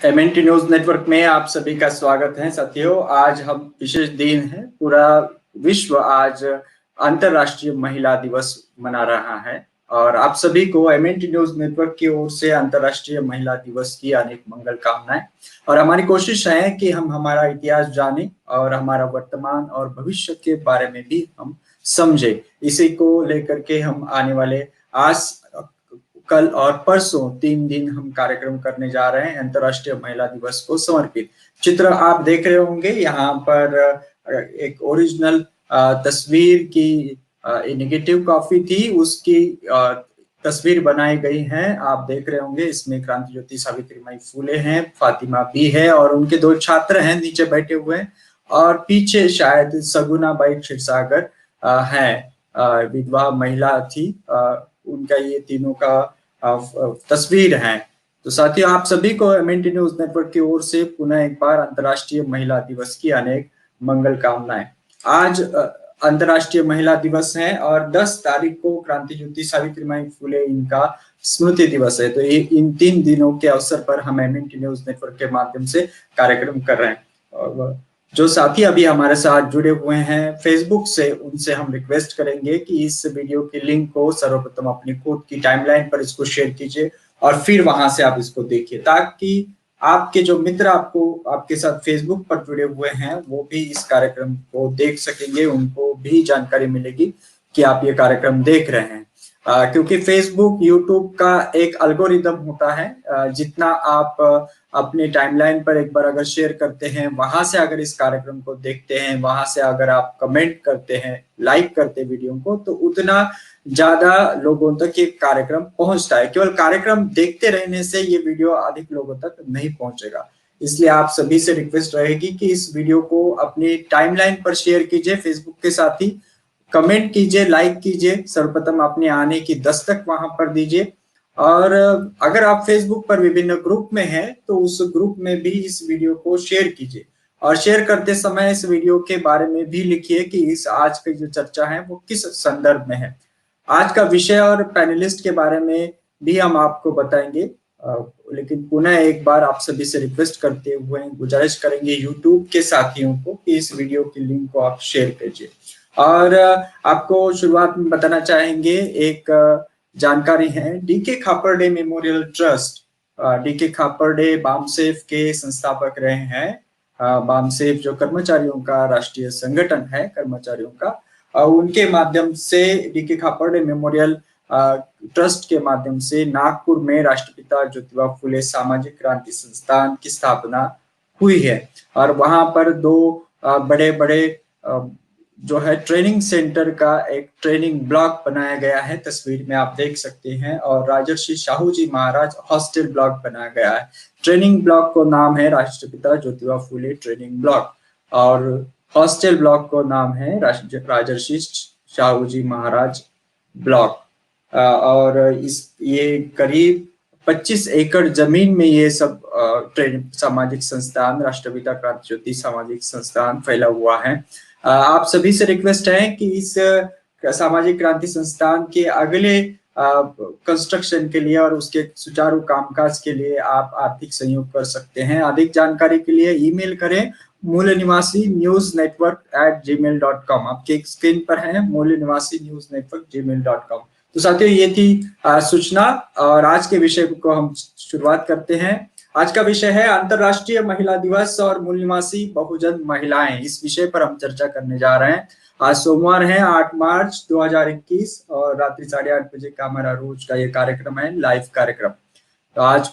MNT news network में आप सभी का स्वागत है साथियों। आज हम विशेष दिन है, पूरा विश्व आज अंतरराष्ट्रीय महिला दिवस मना रहा है और आप सभी को MNT न्यूज नेटवर्क की ओर से अंतरराष्ट्रीय महिला दिवस की अनेक मंगल कामनाएं। और हमारी कोशिश है कि हम हमारा इतिहास जाने और हमारा वर्तमान और भविष्य के बारे में भी हम समझे। इसी को लेकर के हम आने वाले आज कल और परसों 3 दिन हम कार्यक्रम करने जा रहे हैं अंतरराष्ट्रीय महिला दिवस को समर्पित। चित्र आप देख रहे होंगे यहाँ पर एक ओरिजिनल तस्वीर की नेगेटिव कॉपी थी, उसकी तस्वीर बनाई गई है। आप देख रहे होंगे इसमें क्रांति ज्योति सावित्रीबाई फुले हैं, फातिमा भी है और उनके 2 छात्र हैं नीचे बैठे हुए और पीछे शायद सगुनाबाई क्षीरसागर है, विधवा महिला थी। उनका ये तीनों का तस्वीर है। तो साथियों आप सभी को MNT न्यूज नेटवर्क की ओर से पुनः एक बार अंतरराष्ट्रीय महिला दिवस की अनेक मंगल कामनाएं। आज अंतरराष्ट्रीय महिला दिवस है और 10 तारीख को क्रांति ज्योति सावित्रीबाई फुले इनका स्मृति दिवस है। तो ये इन 3 दिनों के अवसर पर हम MNT न्यूज नेटवर्क के माध्यम से कार्यक्रम कर रहे हैं। और जो साथी अभी हमारे साथ जुड़े हुए हैं फेसबुक से, उनसे हम रिक्वेस्ट करेंगे कि इस वीडियो की लिंक को सर्वप्रथम अपनी खुद की टाइमलाइन पर इसको शेयर कीजिए और फिर वहां से आप इसको देखिए, ताकि आपके जो मित्र आपके साथ फेसबुक पर जुड़े हुए हैं वो भी इस कार्यक्रम को देख सकेंगे, उनको भी जानकारी मिलेगी कि आप ये कार्यक्रम देख रहे हैं। क्योंकि फेसबुक यूट्यूब का एक एल्गोरिदम होता है, जितना आप अपने टाइमलाइन पर एक बार अगर शेयर करते हैं, वहां से अगर इस कार्यक्रम को देखते हैं, वहां से अगर आप कमेंट करते हैं, लाइक करते हैं वीडियो को, तो उतना ज्यादा लोगों तक ये कार्यक्रम पहुंचता है। केवल कार्यक्रम देखते रहने से ये वीडियो अधिक लोगों तक नहीं पहुंचेगा। इसलिए आप सभी से रिक्वेस्ट रहेगी कि इस वीडियो को अपनी टाइमलाइन पर शेयर कीजिए, फेसबुक के साथ ही कमेंट कीजिए, लाइक कीजिए, सर्वप्रथम अपने आने की दस्तक वहां पर दीजिए। और अगर आप फेसबुक पर विभिन्न ग्रुप में हैं तो उस ग्रुप में भी इस वीडियो को शेयर कीजिए और शेयर करते समय इस वीडियो के बारे में भी लिखिए कि इस आज की जो चर्चा है वो किस संदर्भ में है। आज का विषय और पैनलिस्ट के बारे में भी हम आपको बताएंगे, लेकिन पुनः एक बार आप सभी से रिक्वेस्ट करते हुए गुजारिश करेंगे यूट्यूब के साथियों को कि इस वीडियो की लिंक को आप शेयर कीजिए। और आपको शुरुआत में बताना चाहेंगे एक जानकारी है, DK Khaparde memorial trust. DK Khaparde BAMCEF के संस्थापक रहे हैं। बामसेफ जो कर्मचारियों का राष्ट्रीय संगठन है कर्मचारियों का, उनके माध्यम से डीके खापरडे मेमोरियल ट्रस्ट के माध्यम से नागपुर में राष्ट्रपिता ज्योतिबा फुले सामाजिक क्रांति संस्थान की स्थापना हुई है। और वहां पर 2 बड़े बड़े जो है ट्रेनिंग सेंटर का एक ट्रेनिंग ब्लॉक बनाया गया है, तस्वीर में आप देख सकते हैं, और राजर्षि शाहू जी महाराज हॉस्टल ब्लॉक बनाया गया है। ट्रेनिंग ब्लॉक को नाम है राष्ट्रपिता ज्योतिबा फुले ट्रेनिंग ब्लॉक और हॉस्टल ब्लॉक को नाम है राजर्षि शाहू जी महाराज ब्लॉक। और ये करीब 25 एकड़ जमीन में ये सब सामाजिक संस्थान राष्ट्रपिता क्रांति ज्योति सामाजिक संस्थान फैला हुआ है। आप सभी से रिक्वेस्ट है कि इस सामाजिक क्रांति संस्थान के अगले कंस्ट्रक्शन के लिए और उसके सुचारू कामकाज के लिए आप आर्थिक सहयोग कर सकते हैं। अधिक जानकारी के लिए ईमेल करें मूल्यनिवासी-newsnetwork@gmail.com। आपके स्क्रीन पर है मूल्यनिवासी-newsnetwork@gmail.com। तो साथियों ये थी सूचना और आज के विषय को हम शुरुआत करते हैं। आज का विषय है अंतरराष्ट्रीय महिला दिवस और मूल निवासी बहुजन महिलाएं। इस विषय पर हम चर्चा करने जा रहे हैं। आज सोमवार है 8 मार्च 2021 और रात्रि 8:30 बजे का हमारा रोज का ये कार्यक्रम है, लाइव कार्यक्रम। तो आज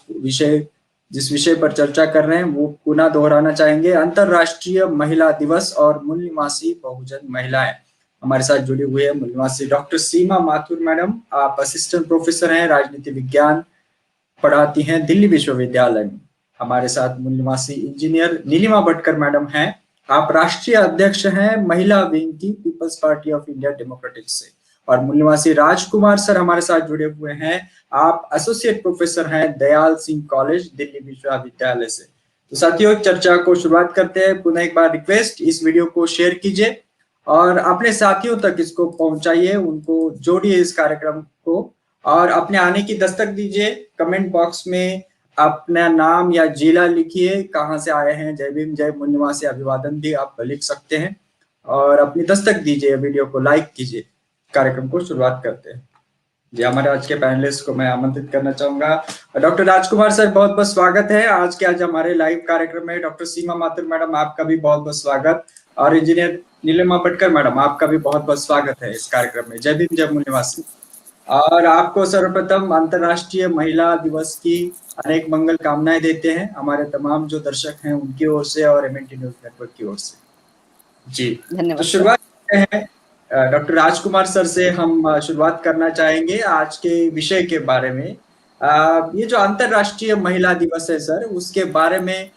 जिस विषय पर चर्चा कर रहे हैं वो पुनः दोहराना चाहेंगे, अंतरराष्ट्रीय महिला दिवस और मूल निवासी बहुजन महिलाएं। हमारे साथ जुड़ी हुई है मूल निवासी डॉक्टर सीमा माथुर मैडम। आप असिस्टेंट प्रोफेसर हैं, राजनीति विज्ञान पढ़ाती हैं दिल्ली विश्वविद्यालय में। हमारे साथ मूल निवासी इंजीनियर नीलिमा भटकर मैडम हैं। आप राष्ट्रीय अध्यक्ष हैं महिला विंग की people's party of India democratic से। और मूल निवासी राजकुमार सर हमारे साथ जुड़े हुए हैं। आप एसोसिएट प्रोफेसर हैं दयाल सिंह कॉलेज दिल्ली विश्वविद्यालय से। तो साथियों चर्चा को शुरुआत करते हैं। पुनः एक बार रिक्वेस्ट, इस वीडियो को शेयर कीजिए और अपने साथियों तक इसको पहुंचाइए, उनको जोड़िए इस कार्यक्रम को और अपने आने की दस्तक दीजिए। कमेंट बॉक्स में अपना नाम या जिला लिखिए, कहाँ से आए हैं, जय भीम जय मुन निवासी अभिवादन भी आप लिख सकते हैं और अपनी दस्तक दीजिए, वीडियो को लाइक कीजिए। कार्यक्रम को शुरुआत करते हैं। जी, हमारे आज के पैनलिस्ट को मैं आमंत्रित करना चाहूंगा। डॉक्टर राजकुमार सर, बहुत बहुत स्वागत है आज हमारे लाइव कार्यक्रम में। डॉक्टर सीमा माथुर मैडम, आपका भी बहुत बहुत स्वागत। और इंजीनियर नीलिमा भटकर मैडम, आपका भी बहुत बहुत स्वागत है इस कार्यक्रम में। जय भीम जय मुन निवासी। और आपको सर्वप्रथम अंतर्राष्ट्रीय महिला दिवस की अनेक मंगल कामनाएं देते हैं हमारे तमाम जो दर्शक हैं उनकी ओर से और MNT न्यूज नेटवर्क की ओर से। जी, तो शुरुआत करते हैं। डॉक्टर राजकुमार सर से हम शुरुआत करना चाहेंगे आज के विषय के बारे में। ये जो अंतर्राष्ट्रीय महिला दिवस है सर, उसके बारे में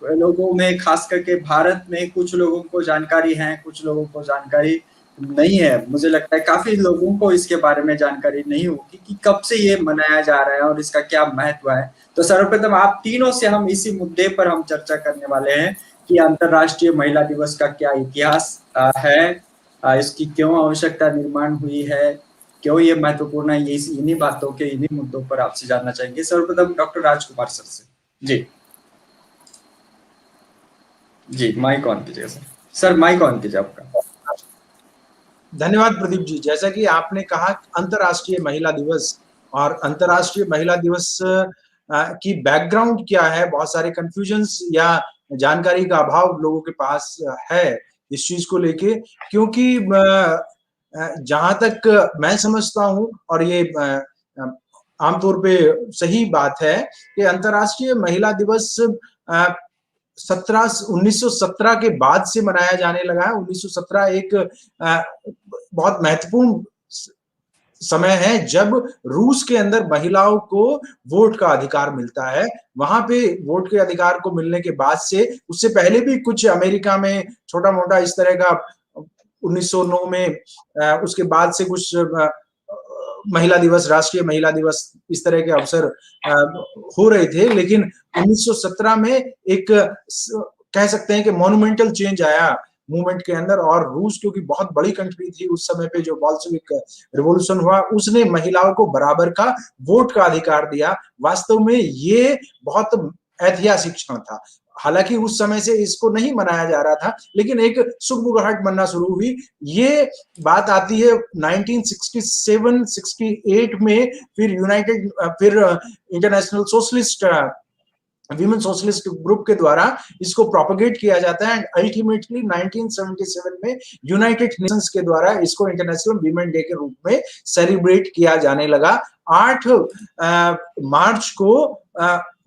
लोगों में, खास करके भारत में कुछ लोगों को जानकारी है, कुछ लोगों को जानकारी नहीं है। मुझे लगता है काफी लोगों को इसके बारे में जानकारी नहीं होगी कि कब से ये मनाया जा रहा है और इसका क्या महत्व है। तो सर्वप्रथम आप तीनों से हम इसी मुद्दे पर हम चर्चा करने वाले हैं कि अंतर्राष्ट्रीय महिला दिवस का क्या इतिहास है, इसकी क्यों आवश्यकता निर्माण हुई है, क्यों ये महत्वपूर्ण है। ये इन्हीं बातों के, इन्हीं मुद्दों पर आपसे जानना चाहेंगे। सर्वप्रथम डॉक्टर राजकुमार सर से। जी जी, माइक ऑन कीजिए सर। सर माइक ऑन कीजिए आपका। धन्यवाद प्रदीप जी। जैसा कि आपने कहा अंतर्राष्ट्रीय महिला दिवस, और अंतर्राष्ट्रीय महिला दिवस की बैकग्राउंड क्या है, बहुत सारे कंफ्यूजन्स या जानकारी का अभाव लोगों के पास है इस चीज को लेके। क्योंकि जहां तक मैं समझता हूं, और ये आमतौर पे सही बात है, कि अंतर्राष्ट्रीय महिला दिवस 1917 के बाद से मनाया जाने लगा है। 1917 एक बहुत महत्वपूर्ण समय है जब रूस के अंदर महिलाओं को वोट का अधिकार मिलता है। वहां पे वोट के अधिकार को मिलने के बाद से, उससे पहले भी कुछ अमेरिका में छोटा मोटा इस तरह का 1909 में, उसके बाद से कुछ महिला दिवस, राष्ट्रीय महिला दिवस, इस तरह के अवसर हो रहे थे। लेकिन 1917 में एक कह सकते हैं कि मॉन्यूमेंटल चेंज आया मूवमेंट के अंदर। और रूस क्योंकि बहुत बड़ी कंट्री थी उस समय पे, जो बोल्शेविक रिवॉल्यूशन हुआ, उसने महिलाओं को बराबर का वोट का अधिकार दिया। वास्तव में ये बहुत ऐतिहासिक क्षण था। हालांकि उस समय से इसको नहीं मनाया जा रहा था, लेकिन एक सुगबुगाहट बनना शुरू हुई। ये बात आती है 1967-68 में। फिर international socialist women socialist group के द्वारा इसको प्रोपोगेट किया जाता है। एंड अल्टीमेटली 1977 में यूनाइटेड नेशंस के द्वारा इसको इंटरनेशनल वीमेन डे के रूप में सेलिब्रेट किया जाने लगा। 8 मार्च को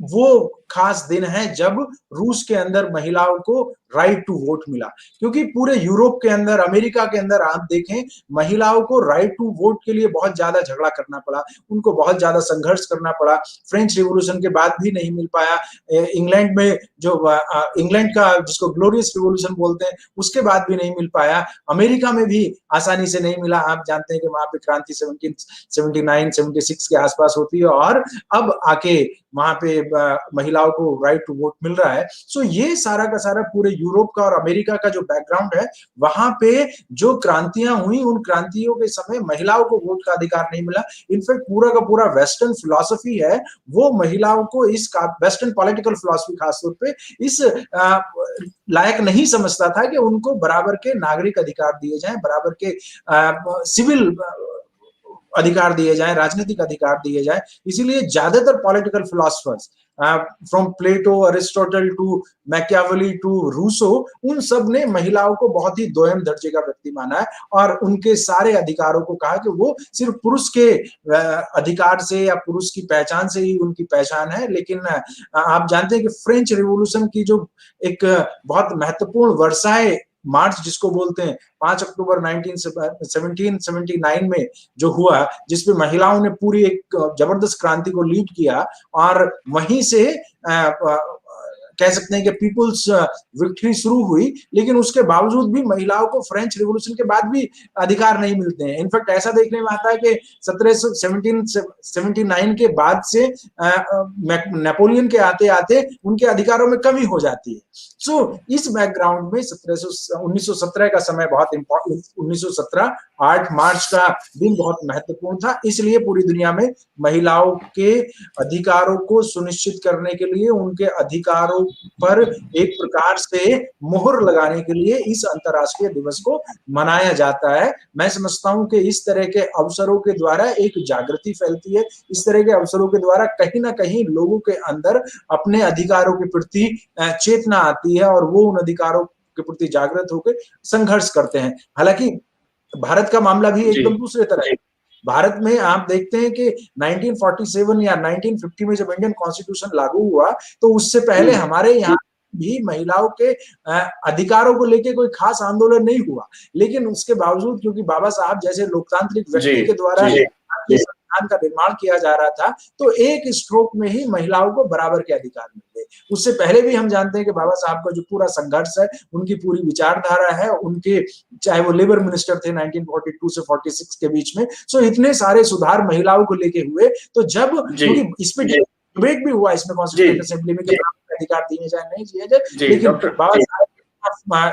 वो खास दिन है जब रूस के अंदर महिलाओं को राइट टू वोट मिला। क्योंकि पूरे यूरोप के अंदर, अमेरिका के अंदर आप देखें, महिलाओं को राइट टू वोट के लिए बहुत ज्यादा झगड़ा करना पड़ा, उनको बहुत ज्यादा संघर्ष करना पड़ा। फ्रेंच रिवॉल्यूशन के बाद भी नहीं मिल पाया। इंग्लैंड में जो इंग्लैंड का, जिसको ग्लोरियस रिवॉल्यूशन बोलते हैं, उसके बाद भी नहीं मिल पाया। अमेरिका में भी आसानी से नहीं मिला। आप जानते हैं कि वहां पे क्रांति 1779-76 के आसपास होती है, और अब आके वहां पे महिलाओं को राइट टू वोट मिल रहा है। सो ये सारा का सारा पूरे यूरोप का और अमेरिका का जो बैकग्राउंड है, वहां पे जो क्रांतियां हुई, उन क्रांतियों के समय महिलाओं को वोट का अधिकार नहीं मिला। इनफैक्ट पूरा का पूरा वेस्टर्न फिलॉसफी है, वो महिलाओं को, इस वेस्टर्न पॉलिटिकल फिलॉसफी खासतौर पे इस लायक नहीं समझता था कि उनको बराबर के नागरिक अधिकार दिए जाएं, बराबर के सिविल अधिकार दिए जाएं, राजनीतिक अधिकार दिए जाएं। इसीलिए ज्यादातर political philosophers, from Plato, Aristotle to Machiavelli to Rousseau, उन सब ने महिलाओं को बहुत ही दोयम दर्जे का व्यक्ति माना है, और उनके सारे अधिकारों को कहा कि वो सिर्फ पुरुष के अधिकार से या पुरुष की पहचान से ही उनकी पहचान है। लेकिन आप जानते हैं कि फ्रेंच रिवॉल्यूशन की जो एक बहुत महत्वपूर्ण वर्षाए मार्च जिसको बोलते हैं, 5 अक्टूबर 1779 में जो हुआ, जिसपे महिलाओं ने पूरी एक जबरदस्त क्रांति को लीड किया, और वहीं से कह सकते हैं कि पीपुल्स विक्ट्री शुरू हुई, लेकिन उसके बावजूद भी महिलाओं को फ्रेंच रिवॉल्यूशन के बाद भी अधिकार नहीं मिलते हैं। इनफैक्ट ऐसा देखने में आता है कि 1779 के बाद से नेपोलियन के आते आते उनके अधिकारों में कमी हो जाती है। सो इस बैकग्राउंड में 1917 का समय बहुत इंपॉर्टेंट, 1917 8 मार्च का दिन बहुत महत्वपूर्ण था, इसलिए पूरी दुनिया में महिलाओं के अधिकारों को सुनिश्चित करने के लिए, उनके अधिकारों पर एक प्रकार से मोहर लगाने के लिए इस अंतर्राष्ट्रीय दिवस को मनाया जाता है। मैं समझता हूं कि इस तरह के अवसरों के द्वारा एक जागृति फैलती है, इस तरह के अवसरों के द्वारा कहीं ना कहीं लोगों के अंदर अपने अधिकारों के प्रति चेतना आती है और वो उन अधिकारों के प्रति जागृत होकर संघर्ष करते हैं। हालांकि भारत का मामला भी एकदम दूसरे तरह है। भारत में आप देखते हैं कि 1947 या 1950 में जब इंडियन कॉन्स्टिट्यूशन लागू हुआ, तो उससे पहले हमारे यहाँ भी महिलाओं के अधिकारों को लेकर कोई खास आंदोलन नहीं हुआ, लेकिन उसके बावजूद क्योंकि बाबा साहब जैसे लोकतांत्रिक व्यक्ति के द्वारा संविधान का निर्माण किया जा रहा था, तो एक स्ट्रोक में ही महिलाओं को बराबर के अधिकार मिल गए। उससे पहले भी हम जानते हैं कि बाबा साहब का जो पूरा संघर्ष है, उनकी पूरी विचारधारा है, उनके चाहे वो लेबर मिनिस्टर थे 1942 से 46 के बीच में, सो इतने सारे सुधार महिलाओं को लेके हुए। तो जब क्योंकि इसमें डिबेट भी हुआ इसमें कॉन्स्टिट्यूशन असेंबली में कि अधिकार दिए जाए नहीं दिए जाए, लेकिन बाबा साहब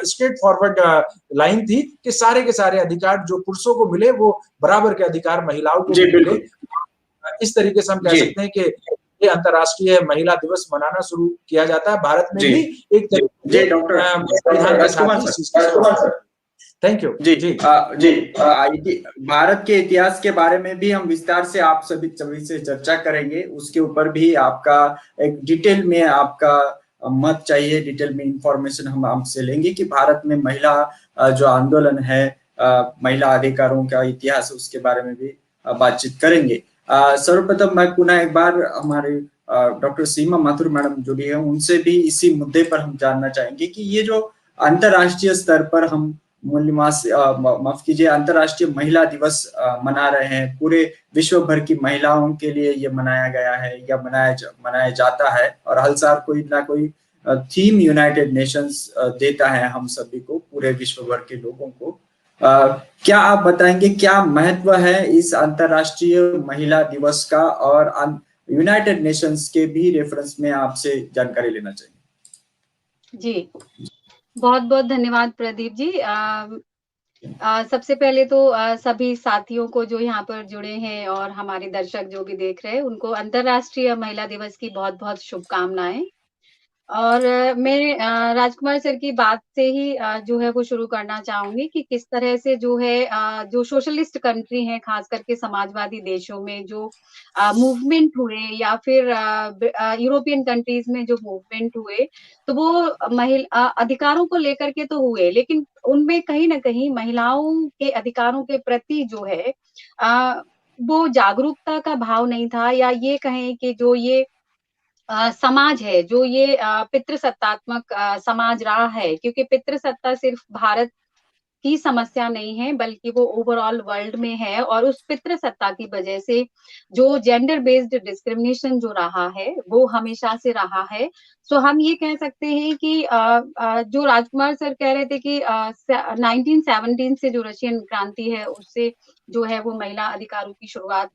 स्ट्रेट फॉरवर्ड लाइन थी कि सारे के सारे अधिकार जो पुरुषों को मिले वो बराबर के अधिकार महिलाओं को मिले। इस तरीके से हम कह सकते हैं कि ये अंतर्राष्ट्रीय महिला दिवस मनाना शुरू किया जाता है। भारत में भी एक थैंक यू जी भारत के इतिहास के बारे में भी हम विस्तार से आप सभी से चर्चा करेंगे। उसके ऊपर भी आपका एक डिटेल में आपका मत चाहिए, डिटेल में इंफॉर्मेशन हम आपसे लेंगे कि भारत में महिला जो आंदोलन है, महिला अधिकारों का इतिहास, उसके बारे में भी बातचीत करेंगे। सर्वप्रथम मैं पुनः एक बार हमारे डॉक्टर सीमा माथुर मैडम जुड़ी है, उनसे भी इसी मुद्दे पर हम जानना चाहेंगे कि ये जो अंतर्राष्ट्रीय स्तर पर हम माफ कीजिए अंतर्राष्ट्रीय महिला दिवस मना रहे हैं, पूरे विश्व भर की महिलाओं के लिए ये मनाया गया है या मनाया जाता है, और हर साल कोई ना कोई थीम यूनाइटेड नेशंस देता है हम सभी को, पूरे विश्व भर के लोगों को। क्या आप बताएंगे क्या महत्व है इस अंतर्राष्ट्रीय महिला दिवस का, और यूनाइटेड नेशंस के भी रेफरेंस में आपसे जानकारी लेना चाहिए। जी, बहुत बहुत धन्यवाद प्रदीप जी। सबसे पहले तो सभी साथियों को जो यहाँ पर जुड़े हैं और हमारे दर्शक जो भी देख रहे हैं, उनको अंतर्राष्ट्रीय महिला दिवस की बहुत बहुत शुभकामनाएं। और मैं राजकुमार सर की बात से ही जो है वो शुरू करना चाहूंगी कि किस तरह से जो है जो सोशलिस्ट कंट्री है, खास करके समाजवादी देशों में जो मूवमेंट हुए या फिर यूरोपियन कंट्रीज में जो मूवमेंट हुए, तो वो महिला अधिकारों को लेकर के तो हुए, लेकिन उनमें कहीं ना कहीं महिलाओं के अधिकारों के प्रति जो है वो जागरूकता का भाव नहीं था, या ये कहें कि जो ये समाज है, जो ये पितृसत्तात्मक समाज रहा है, क्योंकि पितृसत्ता सिर्फ भारत की समस्या नहीं है बल्कि वो ओवरऑल वर्ल्ड में है, और उस पितृसत्ता की वजह से जो जेंडर बेस्ड डिस्क्रिमिनेशन जो रहा है वो हमेशा से रहा है। सो हम ये कह सकते हैं कि जो राजकुमार सर कह रहे थे कि 1917 से जो रशियन क्रांति है उससे जो है वो महिला अधिकारों की शुरुआत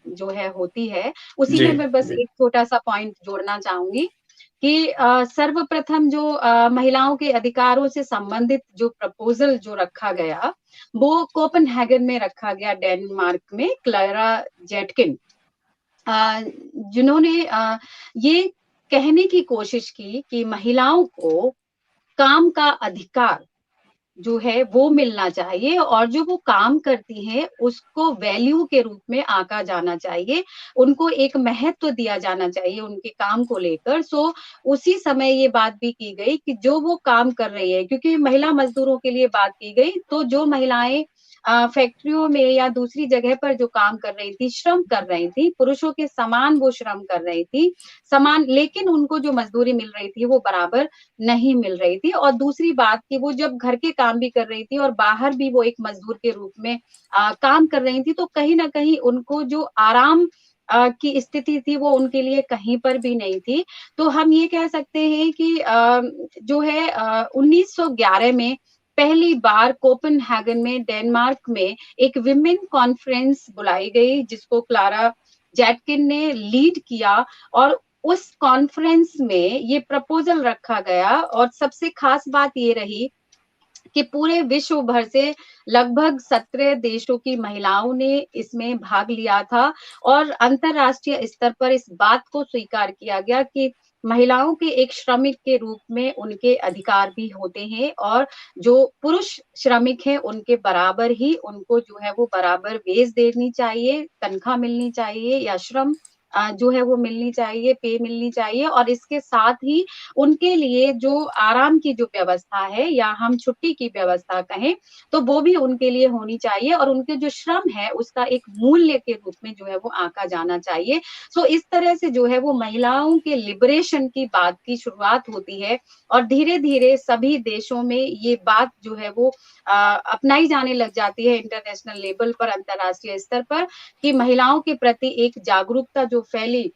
जो है होती है, उसी में मैं बस एक छोटा सा पॉइंट जोड़ना चाहूंगी कि सर्वप्रथम जो महिलाओं के अधिकारों से संबंधित जो प्रपोजल जो रखा गया वो कोपेनहेगन में रखा गया, डेनमार्क में, क्लारा जेटकिन, जिन्होंने ये कहने की कोशिश की कि महिलाओं को काम का अधिकार जो है वो मिलना चाहिए, और जो वो काम करती हैं उसको वैल्यू के रूप में आंका जाना चाहिए, उनको एक महत्व दिया जाना चाहिए उनके काम को लेकर। सो उसी समय ये बात भी की गई कि जो वो काम कर रही है, क्योंकि महिला मजदूरों के लिए बात की गई, तो जो महिलाएं फैक्ट्रियों में या दूसरी जगह पर जो काम कर रही थी, श्रम कर रही थी, पुरुषों के समान वो श्रम कर रही थी, समान, लेकिन उनको जो मजदूरी मिल रही थी वो बराबर नहीं मिल रही थी। और दूसरी बात कि वो जब घर के काम भी कर रही थी और बाहर भी वो एक मजदूर के रूप में काम कर रही थी, तो कहीं ना कहीं उनको जो आराम की स्थिति थी वो उनके लिए कहीं पर भी नहीं थी। तो हम ये कह सकते हैं कि जो है 1911 में पहली बार कोपेनहेगन में डेनमार्क में एक विमेन कॉन्फ्रेंस बुलाई गई जिसको क्लारा जैटकिन ने लीड किया और उस कॉन्फ्रेंस में ये प्रपोजल रखा गया और सबसे खास बात ये रही कि पूरे विश्व भर से लगभग 17 देशों की महिलाओं ने इसमें भाग लिया था और अंतर्राष्ट्रीय स्तर पर इस बात को स्वीकार किया गया कि महिलाओं के एक श्रमिक के रूप में उनके अधिकार भी होते हैं और जो पुरुष श्रमिक हैं उनके बराबर ही उनको जो है वो बराबर वेज देनी चाहिए, तनख्वाह मिलनी चाहिए या श्रम जो है वो मिलनी चाहिए, पे मिलनी चाहिए और इसके साथ ही उनके लिए जो आराम की जो व्यवस्था है या हम छुट्टी की व्यवस्था कहें, तो वो भी उनके लिए होनी चाहिए और उनके जो श्रम है उसका एक मूल्य के रूप में जो है वो आंका जाना चाहिए। सो इस तरह से जो है वो महिलाओं के लिबरेशन की बात की शुरुआत होती है और धीरे-धीरे सभी देशों में ये बात जो है वो अपनाई जाने लग जाती है इंटरनेशनल लेवल पर, अंतर्राष्ट्रीय स्तर पर कि महिलाओं के प्रति एक जागरूकता जो फैली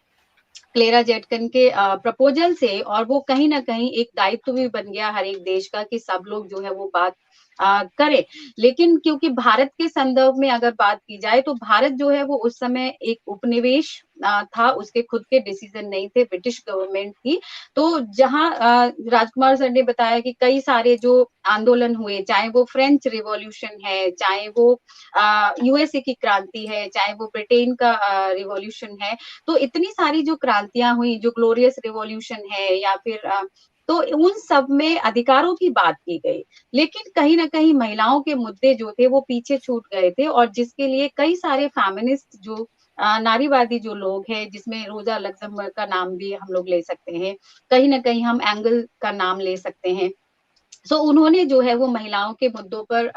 क्लेरा जेटकिन के प्रपोजल से और वो कहीं न कहीं एक दायित्व भी बन गया हर एक देश का कि सब लोग जो है वो बात करें। लेकिन क्योंकि भारत के संदर्भ में अगर बात की जाए तो भारत जो है वो उस समय एक उपनिवेश था, उसके खुद के डिसीजन नहीं थे, ब्रिटिश गवर्नमेंट थी। तो जहाँ राजकुमार सर ने बताया कि कई सारे जो आंदोलन हुए, चाहे वो फ्रेंच रिवॉल्यूशन है, चाहे वो यूएसए की क्रांति है, चाहे वो ब्रिटेन का रिवॉल्यूशन है, तो इतनी सारी जो क्रांतियां हुई, जो ग्लोरियस रिवॉल्यूशन है या फिर तो उन सब में अधिकारों की बात की गई। लेकिन कहीं न कहीं महिलाओं के मुद्दे जो थे वो पीछे छूट गए थे और जिसके लिए कई सारे फेमिनिस्ट जो नारीवादी जो लोग हैं, जिसमें रोज़ा लक्ज़मबर्ग का नाम भी हम लोग ले सकते हैं। कहीं न कहीं हम एंगल का नाम ले सकते हैं। सो उन्होंने जो है वो महिलाओं के मुद्दों पर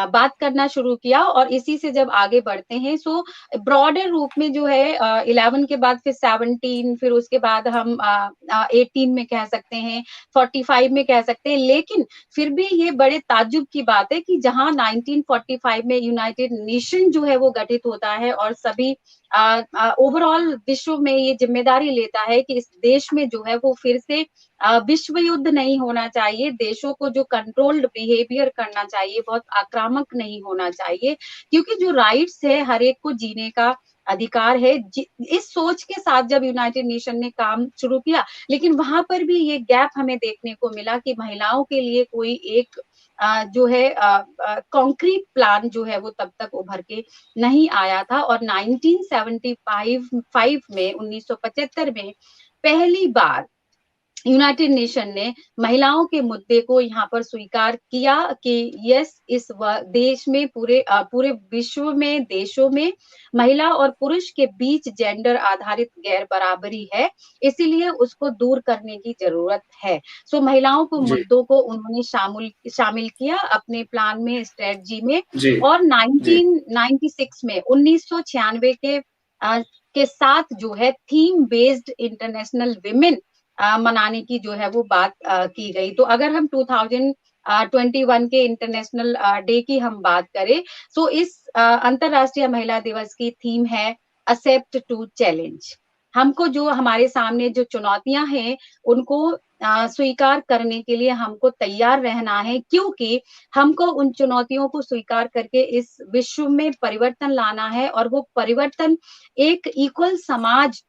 बात करना शुरू किया और इसी से जब आगे बढ़ते हैं सो ब्रॉडर रूप में जो है 11 के बाद फिर 17 फिर उसके बाद हम 18 में कह सकते हैं, 45 में कह सकते हैं, लेकिन फिर भी ये बड़े ताज्जुब की बात है कि जहाँ 1945 में यूनाइटेड नेशन जो है वो गठित होता है और सभी ओवरऑल विश्व में ये जिम्मेदारी लेता है कि इस देश में जो है वो फिर से विश्व युद्ध नहीं होना चाहिए, देशों को जो कंट्रोल्ड बिहेवियर करना चाहिए, बहुत आक्रामक नहीं होना चाहिए, क्योंकि जो राइट्स है हर एक को जीने का अधिकार है। इस सोच के साथ जब यूनाइटेड नेशन ने काम शुरू किया, लेकिन वहां पर भी ये गैप हमें देखने को मिला कि महिलाओं के लिए कोई एक जो है कॉन्क्रीट प्लान जो है वो तब तक उभर के नहीं आया था और 1975 में 1975 में पहली बार यूनाइटेड नेशन ने महिलाओं के मुद्दे को यहाँ पर स्वीकार किया कि यस इस देश में पूरे विश्व में देशों में महिला और पुरुष के बीच जेंडर आधारित गैर बराबरी है, इसीलिए उसको दूर करने की जरूरत है। सो महिलाओं को मुद्दों को उन्होंने शामिल किया अपने प्लान में, स्ट्रेटजी में और 1996 में 1996 के साथ जो है थीम बेस्ड इंटरनेशनल विमेन मनाने की जो है वो बात की गई। तो अगर हम 2021 के इंटरनेशनल डे की हम बात करें, तो इस अंतर्राष्ट्रीय महिला दिवस की थीम है एक्सेप्ट टू चैलेंज। हमको जो हमारे सामने जो चुनौतियां हैं उनको स्वीकार करने के लिए हमको तैयार रहना है, क्योंकि हमको उन चुनौतियों को स्वीकार करके इस विश्व में परिवर्तन लाना है और वो परिवर्तन एक इक्वल समाज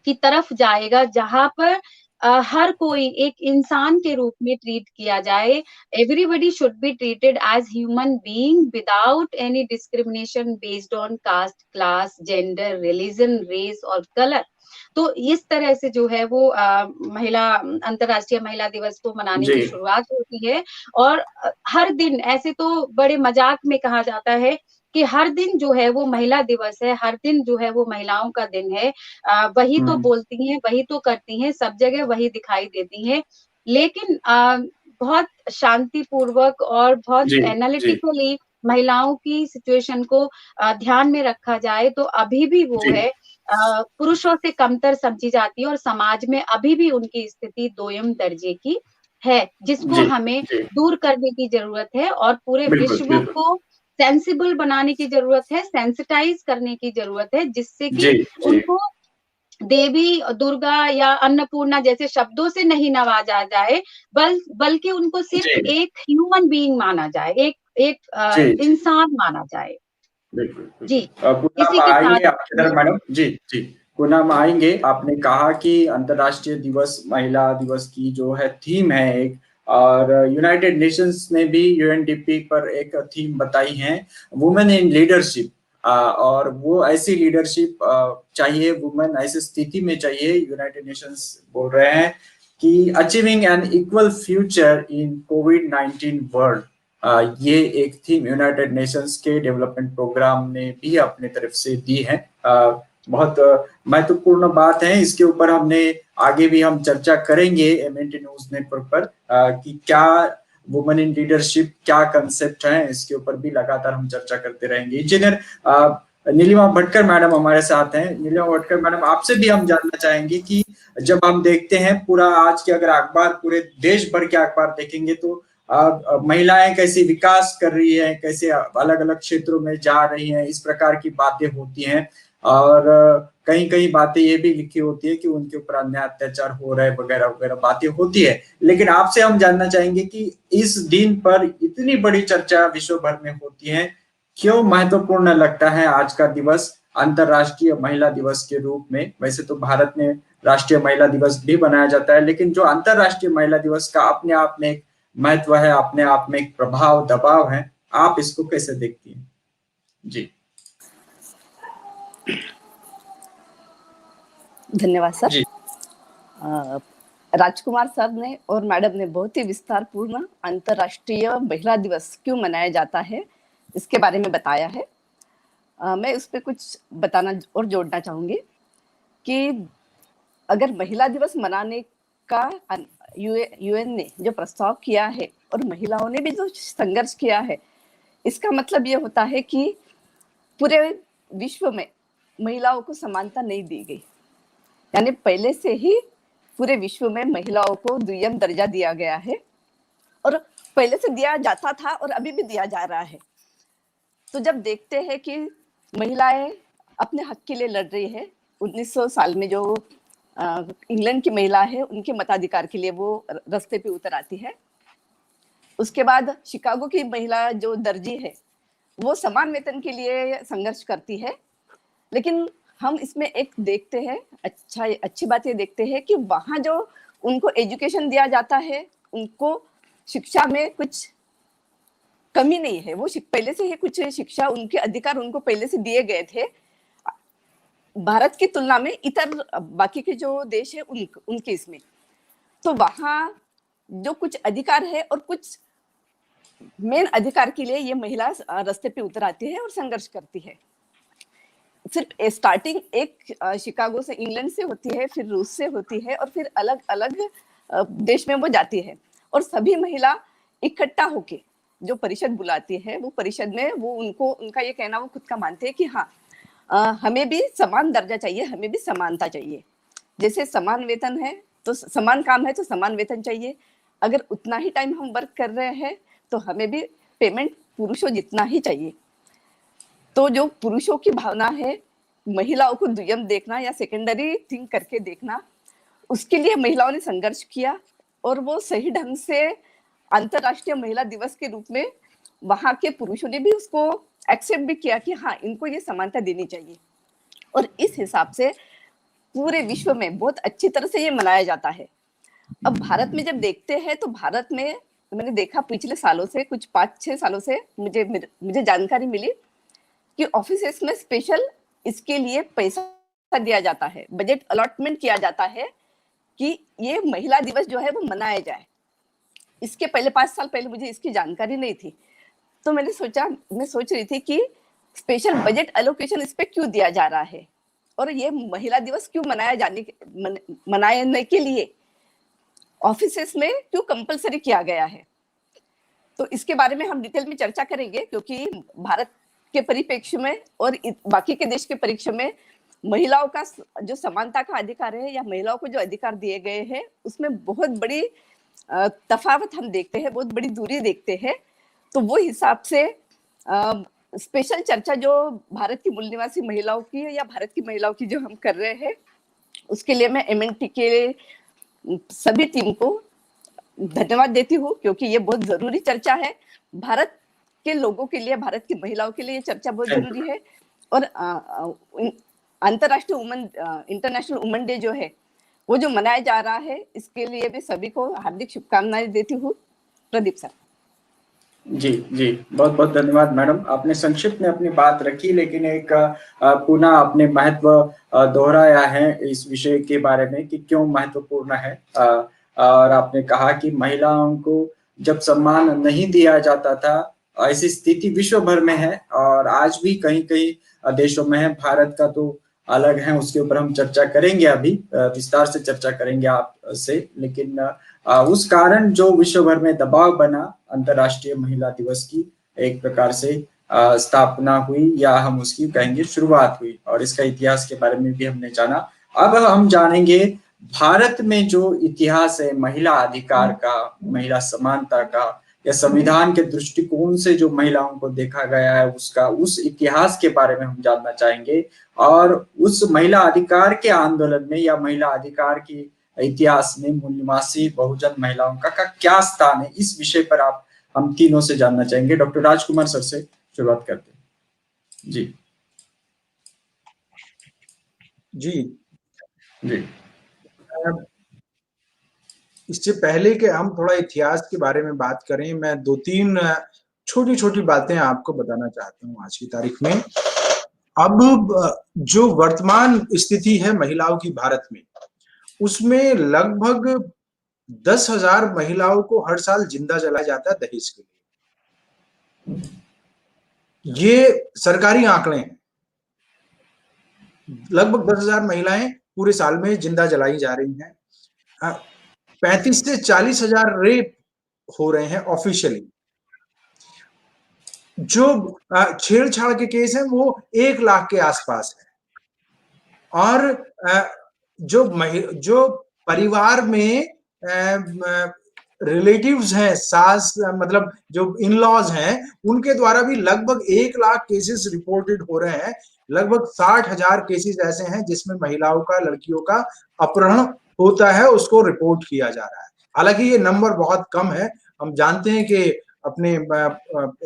की तरफ जाएगा जहां पर हर कोई एक इंसान के रूप में ट्रीट किया जाए। Everybody should be treated as human being without any discrimination based on caste, class, gender, religion, race और कलर। तो इस तरह से जो है वो अंतर्राष्ट्रीय महिला दिवस को मनाने की शुरुआत होती है और हर दिन ऐसे तो बड़े मजाक में कहा जाता है कि हर दिन जो है वो महिला दिवस है, हर दिन जो है वो महिलाओं का दिन है। वही तो बोलती हैं, वही तो करती हैं, सब जगह वही दिखाई देती हैं। लेकिन बहुत शांतिपूर्वक और बहुत एनालिटिकली महिलाओं की सिचुएशन को ध्यान में रखा जाए तो अभी भी वो है पुरुषों से कमतर समझी जाती है और समाज में अभी भी उनकी स्थिति दोयम दर्जे की है, जिसको हमें दूर करने की जरूरत है और पूरे विश्व को सेंसिबल बनाने की जरूरत है, सेंसिटाइज करने की जरूरत है, जिससे कि जी जी उनको देवी दुर्गा या अन्नपूर्णा जैसे शब्दों से नहीं नवाजा जाए, बल्कि उनको सिर्फ जी एक ह्यूमन बीइंग माना जाए, एक जी एक जी इंसान माना जाए। बिल्कुल जी, बिल्कुल। पुनः इसी हम के आएंगे साथ आपकी तरफ मैडम। जी जी, पुनः हम आएंगे। आपने कहा कि अंतर्राष्ट्रीय दिवस महिला दिवस की जो है थीम है एक, और यूनाइटेड नेशंस ने भी यूएनडीपी पर एक थीम बताई है, वुमेन इन लीडरशिप। और वो ऐसी लीडरशिप चाहिए, वुमेन ऐसी स्थिति में चाहिए, यूनाइटेड नेशंस बोल रहे हैं कि achieving an equal future in कोविड-19 वर्ल्ड। ये एक थीम यूनाइटेड नेशंस के डेवलपमेंट प्रोग्राम ने भी अपने तरफ से दी है। बहुत महत्वपूर्ण बात है, इसके ऊपर हमने आगे भी हम चर्चा करेंगे एमएनटी न्यूज नेटवर्क पर कि क्या वुमेन इन लीडरशिप क्या कंसेप्ट है, इसके ऊपर भी लगातार हम चर्चा करते रहेंगे। इंजीनियर नीलिमा भटकर मैडम हमारे साथ हैं। नीलिमा भटकर मैडम, आपसे भी हम जानना चाहेंगे कि जब हम देखते हैं पूरा आज के अगर अखबार, पूरे देश भर के अखबार देखेंगे तो महिलाएं कैसे विकास कर रही हैं, कैसे अलग अलग क्षेत्रों में जा रही हैं, इस प्रकार की बातें होती हैं। और कहीं कहीं बातें ये भी लिखी होती है कि उनके ऊपर अन्याय अत्याचार हो रहे वगैरह वगैरह बातें होती है। लेकिन आपसे हम जानना चाहेंगे कि इस दिन पर इतनी बड़ी चर्चा विश्व भर में होती है, क्यों महत्वपूर्ण लगता है आज का दिवस अंतरराष्ट्रीय महिला दिवस के रूप में? वैसे तो भारत में राष्ट्रीय महिला दिवस भी बनाया जाता है, लेकिन जो अंतरराष्ट्रीय महिला दिवस का अपने आप में एक महत्व है, अपने आप में एक प्रभाव दबाव है, आप इसको कैसे देखती हैं? जी धन्यवाद सर। जी राजकुमार सर ने और मैडम ने बहुत ही विस्तार पूर्ण अंतर्राष्ट्रीय महिला दिवस क्यों मनाया जाता है इसके बारे में बताया है। मैं उस पर कुछ बताना और जोड़ना चाहूंगी कि अगर महिला दिवस मनाने का यूएन ने जो प्रस्ताव किया है और महिलाओं ने भी जो संघर्ष किया है, इसका मतलब ये होता है कि पूरे विश्व में महिलाओं को समानता नहीं दी गई, यानी पहले से ही पूरे विश्व में महिलाओं को द्वितीय दर्जा दिया गया है और पहले से दिया जाता था और अभी भी दिया जा रहा है। तो जब देखते हैं कि महिलाएं अपने हक के लिए लड़ रही है, 1900 साल में जो इंग्लैंड की महिला है उनके मताधिकार के लिए वो रास्ते पे उतर आती है। उसके बाद शिकागो की महिला जो दर्जी है वो समान वेतन के लिए संघर्ष करती है। लेकिन हम इसमें एक देखते हैं, अच्छी बात ये देखते हैं कि वहाँ जो उनको एजुकेशन दिया जाता है, उनको शिक्षा में कुछ कमी नहीं है, वो पहले से ही कुछ शिक्षा, उनके अधिकार उनको पहले से दिए गए थे भारत की तुलना में इतर बाकी के जो देश है उनके इसमें। तो वहाँ जो कुछ अधिकार है और कुछ मेन अधिकार के लिए ये महिला रास्ते पे उतर आती है और संघर्ष करती है। सिर्फ स्टार्टिंग एक शिकागो से, इंग्लैंड से होती है, फिर रूस से होती है और फिर अलग अलग देश में वो जाती है और सभी महिला इकट्ठा होके जो परिषद बुलाती है, वो परिषद में वो उनका ये कहना वो खुद का मानते हैं कि हाँ हमें भी समान दर्जा चाहिए, हमें भी समानता चाहिए। जैसे समान वेतन है तो समान काम है तो समान वेतन चाहिए। अगर उतना ही टाइम हम वर्क कर रहे हैं तो हमें भी पेमेंट पुरुषों जितना ही चाहिए। तो जो पुरुषों की भावना है महिलाओं को द्वितीय देखना या सेकेंडरी थिंक करके देखना, उसके लिए महिलाओं ने संघर्ष किया और वो सही ढंग से अंतरराष्ट्रीय महिला दिवस के रूप में वहां के पुरुषों ने भी उसको एक्सेप्ट भी किया कि हाँ इनको ये समानता देनी चाहिए। और इस हिसाब से पूरे विश्व में बहुत अच्छी तरह से ये मनाया जाता है। अब भारत में जब देखते हैं तो भारत में मैंने देखा पिछले सालों से, कुछ 5-6 सालों से मुझे जानकारी मिली कि ऑफिसेस में स्पेशल इसके लिए पैसा दिया जाता है, बजट अलॉटमेंट किया जाता है कि ये महिला दिवस जो है वो मनाया जाए। इसके पहले 5 साल पहले मुझे इसकी जानकारी नहीं थी, तो मैं सोच रही थी कि स्पेशल बजट एलोकेशन इस पे क्यों दिया जा रहा है और ये महिला दिवस क्यों मनाने के लिए ऑफिसेस में क्यों कंपलसरी किया गया है। तो इसके बारे में हम डिटेल में चर्चा करेंगे, क्योंकि भारत के परिप्रेक्ष्य में और बाकी के देश के परिप्रेक्ष्य में महिलाओं का जो समानता का अधिकार है या महिलाओं को जो अधिकार दिए गए हैं उसमें बहुत बड़ी तफावत हम देखते हैं, बहुत बड़ी दूरी देखते हैं। तो वो हिसाब से स्पेशल चर्चा जो भारत की मूल निवासी महिलाओं की है या भारत की महिलाओं की जो हम कर रहे हैं, उसके लिए मैं MNT के सभी टीम को धन्यवाद देती हूँ, क्योंकि ये बहुत जरूरी चर्चा है। भारत के लोगों के लिए, भारत की महिलाओं के लिए ये चर्चा बहुत जरूरी है। और अंतर्राष्ट्रीय इंटरनेशनल वुमेन डे जो है वो जो मनाया जा रहा है, इसके लिए भी सभी को हार्दिक शुभकामनाएं देती हूँ। प्रदीप सर। जी जी, बहुत बहुत धन्यवाद मैडम। आपने संक्षिप्त में अपनी बात रखी, लेकिन एक पुनः आपने महत्व दोहराया है इस विषय के बारे में कि क्यों महत्वपूर्ण है। और आपने कहा कि महिलाओं को जब सम्मान नहीं दिया जाता था, ऐसी स्थिति विश्व भर में है और आज भी कहीं कहीं देशों में है। भारत का तो अलग है, उसके ऊपर हम चर्चा करेंगे, अभी विस्तार से चर्चा करेंगे आपसे। लेकिन उस कारण जो विश्व भर में दबाव बना, अंतर्राष्ट्रीय महिला दिवस की एक प्रकार से स्थापना हुई, या हम उसकी कहेंगे शुरुआत हुई, और इसका इतिहास के बारे में भी हमने जाना। अब हम जानेंगे भारत में जो इतिहास है महिला अधिकार का, महिला समानता का, या संविधान के दृष्टिकोण से जो महिलाओं को देखा गया है उसका, उस इतिहास के बारे में हम जानना चाहेंगे। और उस महिला अधिकार के आंदोलन में या महिला अधिकार की इतिहास में मूल निवासी बहुजन महिलाओं का क्या स्थान है, इस विषय पर हम तीनों से जानना चाहेंगे। डॉक्टर राजकुमार सर से शुरुआत करते हैं। जी जी जी। इससे पहले कि हम थोड़ा इतिहास के बारे में बात करें, मैं 2-3 छोटी छोटी बातें आपको बताना चाहता हूँ आज की तारीख में। अब जो वर्तमान स्थिति है महिलाओं की भारत में, उसमें लगभग 10,000 महिलाओं को हर साल जिंदा जलाया जाता है दहेज के लिए। ये सरकारी आंकड़े हैं। लगभग 10,000 महिलाएं पूरे साल में जिंदा जलाई जा रही हैं। 35 से 40,000 रेप हो रहे हैं ऑफिशियली। जो छेड़छाड़ के केस हैं वो 1 लाख के आसपास है। और जो परिवार में रिलेटिव्स हैं, सास मतलब जो इन लॉज हैं, उनके द्वारा भी लगभग 1 लाख केसेस रिपोर्टेड हो रहे हैं। लगभग 60,000 केसेस ऐसे हैं जिसमें महिलाओं का, लड़कियों का अपहरण होता है, उसको रिपोर्ट किया जा रहा है। हालांकि ये नंबर बहुत कम है। हम जानते हैं कि अपने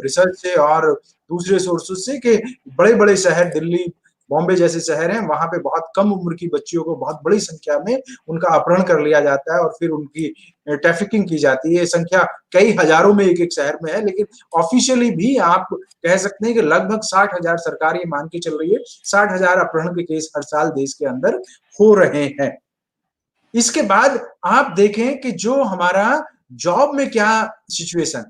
रिसर्च से और दूसरे सोर्सेस से कि बड़े बड़े शहर, दिल्ली, बॉम्बे जैसे शहर हैं, वहां पे बहुत कम उम्र की बच्चियों को बहुत बड़ी संख्या में उनका अपहरण कर लिया जाता है और फिर उनकी ट्रैफिकिंग की जाती है। ये संख्या कई हजारों में एक एक शहर में है, लेकिन ऑफिशियली भी आप कह सकते हैं कि लगभग 60,000, सरकार ये मान के चल रही है 60,000 अपहरण के केस हर साल देश के अंदर हो रहे हैं। इसके बाद आप देखें कि जो हमारा जॉब में क्या सिचुएशन,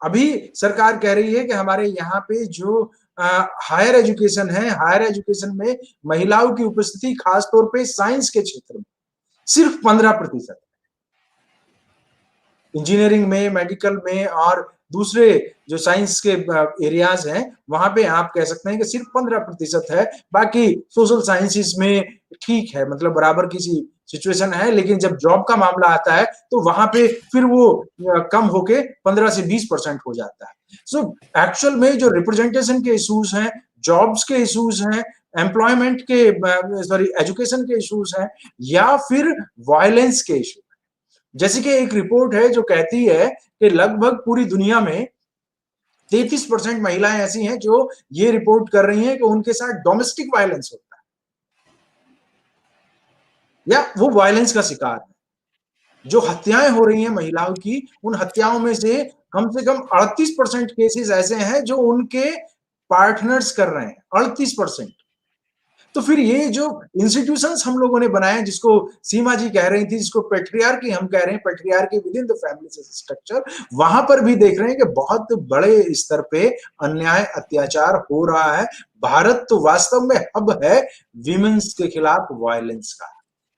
अभी सरकार कह रही है कि हमारे यहाँ पे जो हायर एजुकेशन है, हायर एजुकेशन में महिलाओं की उपस्थिति खासतौर पे साइंस के क्षेत्र में सिर्फ 15%, इंजीनियरिंग में, मेडिकल में और दूसरे जो साइंस के एरियाज हैं वहां पे आप कह सकते हैं कि सिर्फ 15% है। बाकी सोशल साइंसेस में ठीक है, मतलब बराबर की सिचुएशन है, लेकिन जब जॉब का मामला आता है तो वहां पे फिर वो कम होके 15 से 20% हो जाता है। सो एक्चुअल में जो रिप्रेजेंटेशन के इश्यूज हैं, जॉब्स के इश्यूज हैं, एम्प्लॉयमेंट के एजुकेशन के इश्यूज हैं, या फिर वायलेंस के इश्यू। जैसे कि एक रिपोर्ट है जो कहती है कि लगभग पूरी दुनिया में 33% महिलाएं ऐसी हैं जो ये रिपोर्ट कर रही हैं कि उनके साथ डोमेस्टिक वायलेंस होता है या वो वायलेंस का शिकार है। जो हत्याएं हो रही हैं महिलाओं की, उन हत्याओं में से कम 38% केसेस ऐसे हैं जो उनके पार्टनर्स कर रहे हैं, 38%। तो फिर ये जो इंस्टीट्यूशंस हम लोगों ने बनाए, जिसको सीमा जी कह रही थी, जिसको पेट्रियार्की हम कह रहे हैं, patriarchy with in the family structure, वहां पर भी देख रहे हैं कि बहुत बड़े स्तर पे अन्याय, अत्याचार हो रहा है। भारत तो वास्तव में हब है विमेंस के खिलाफ वायलेंस का।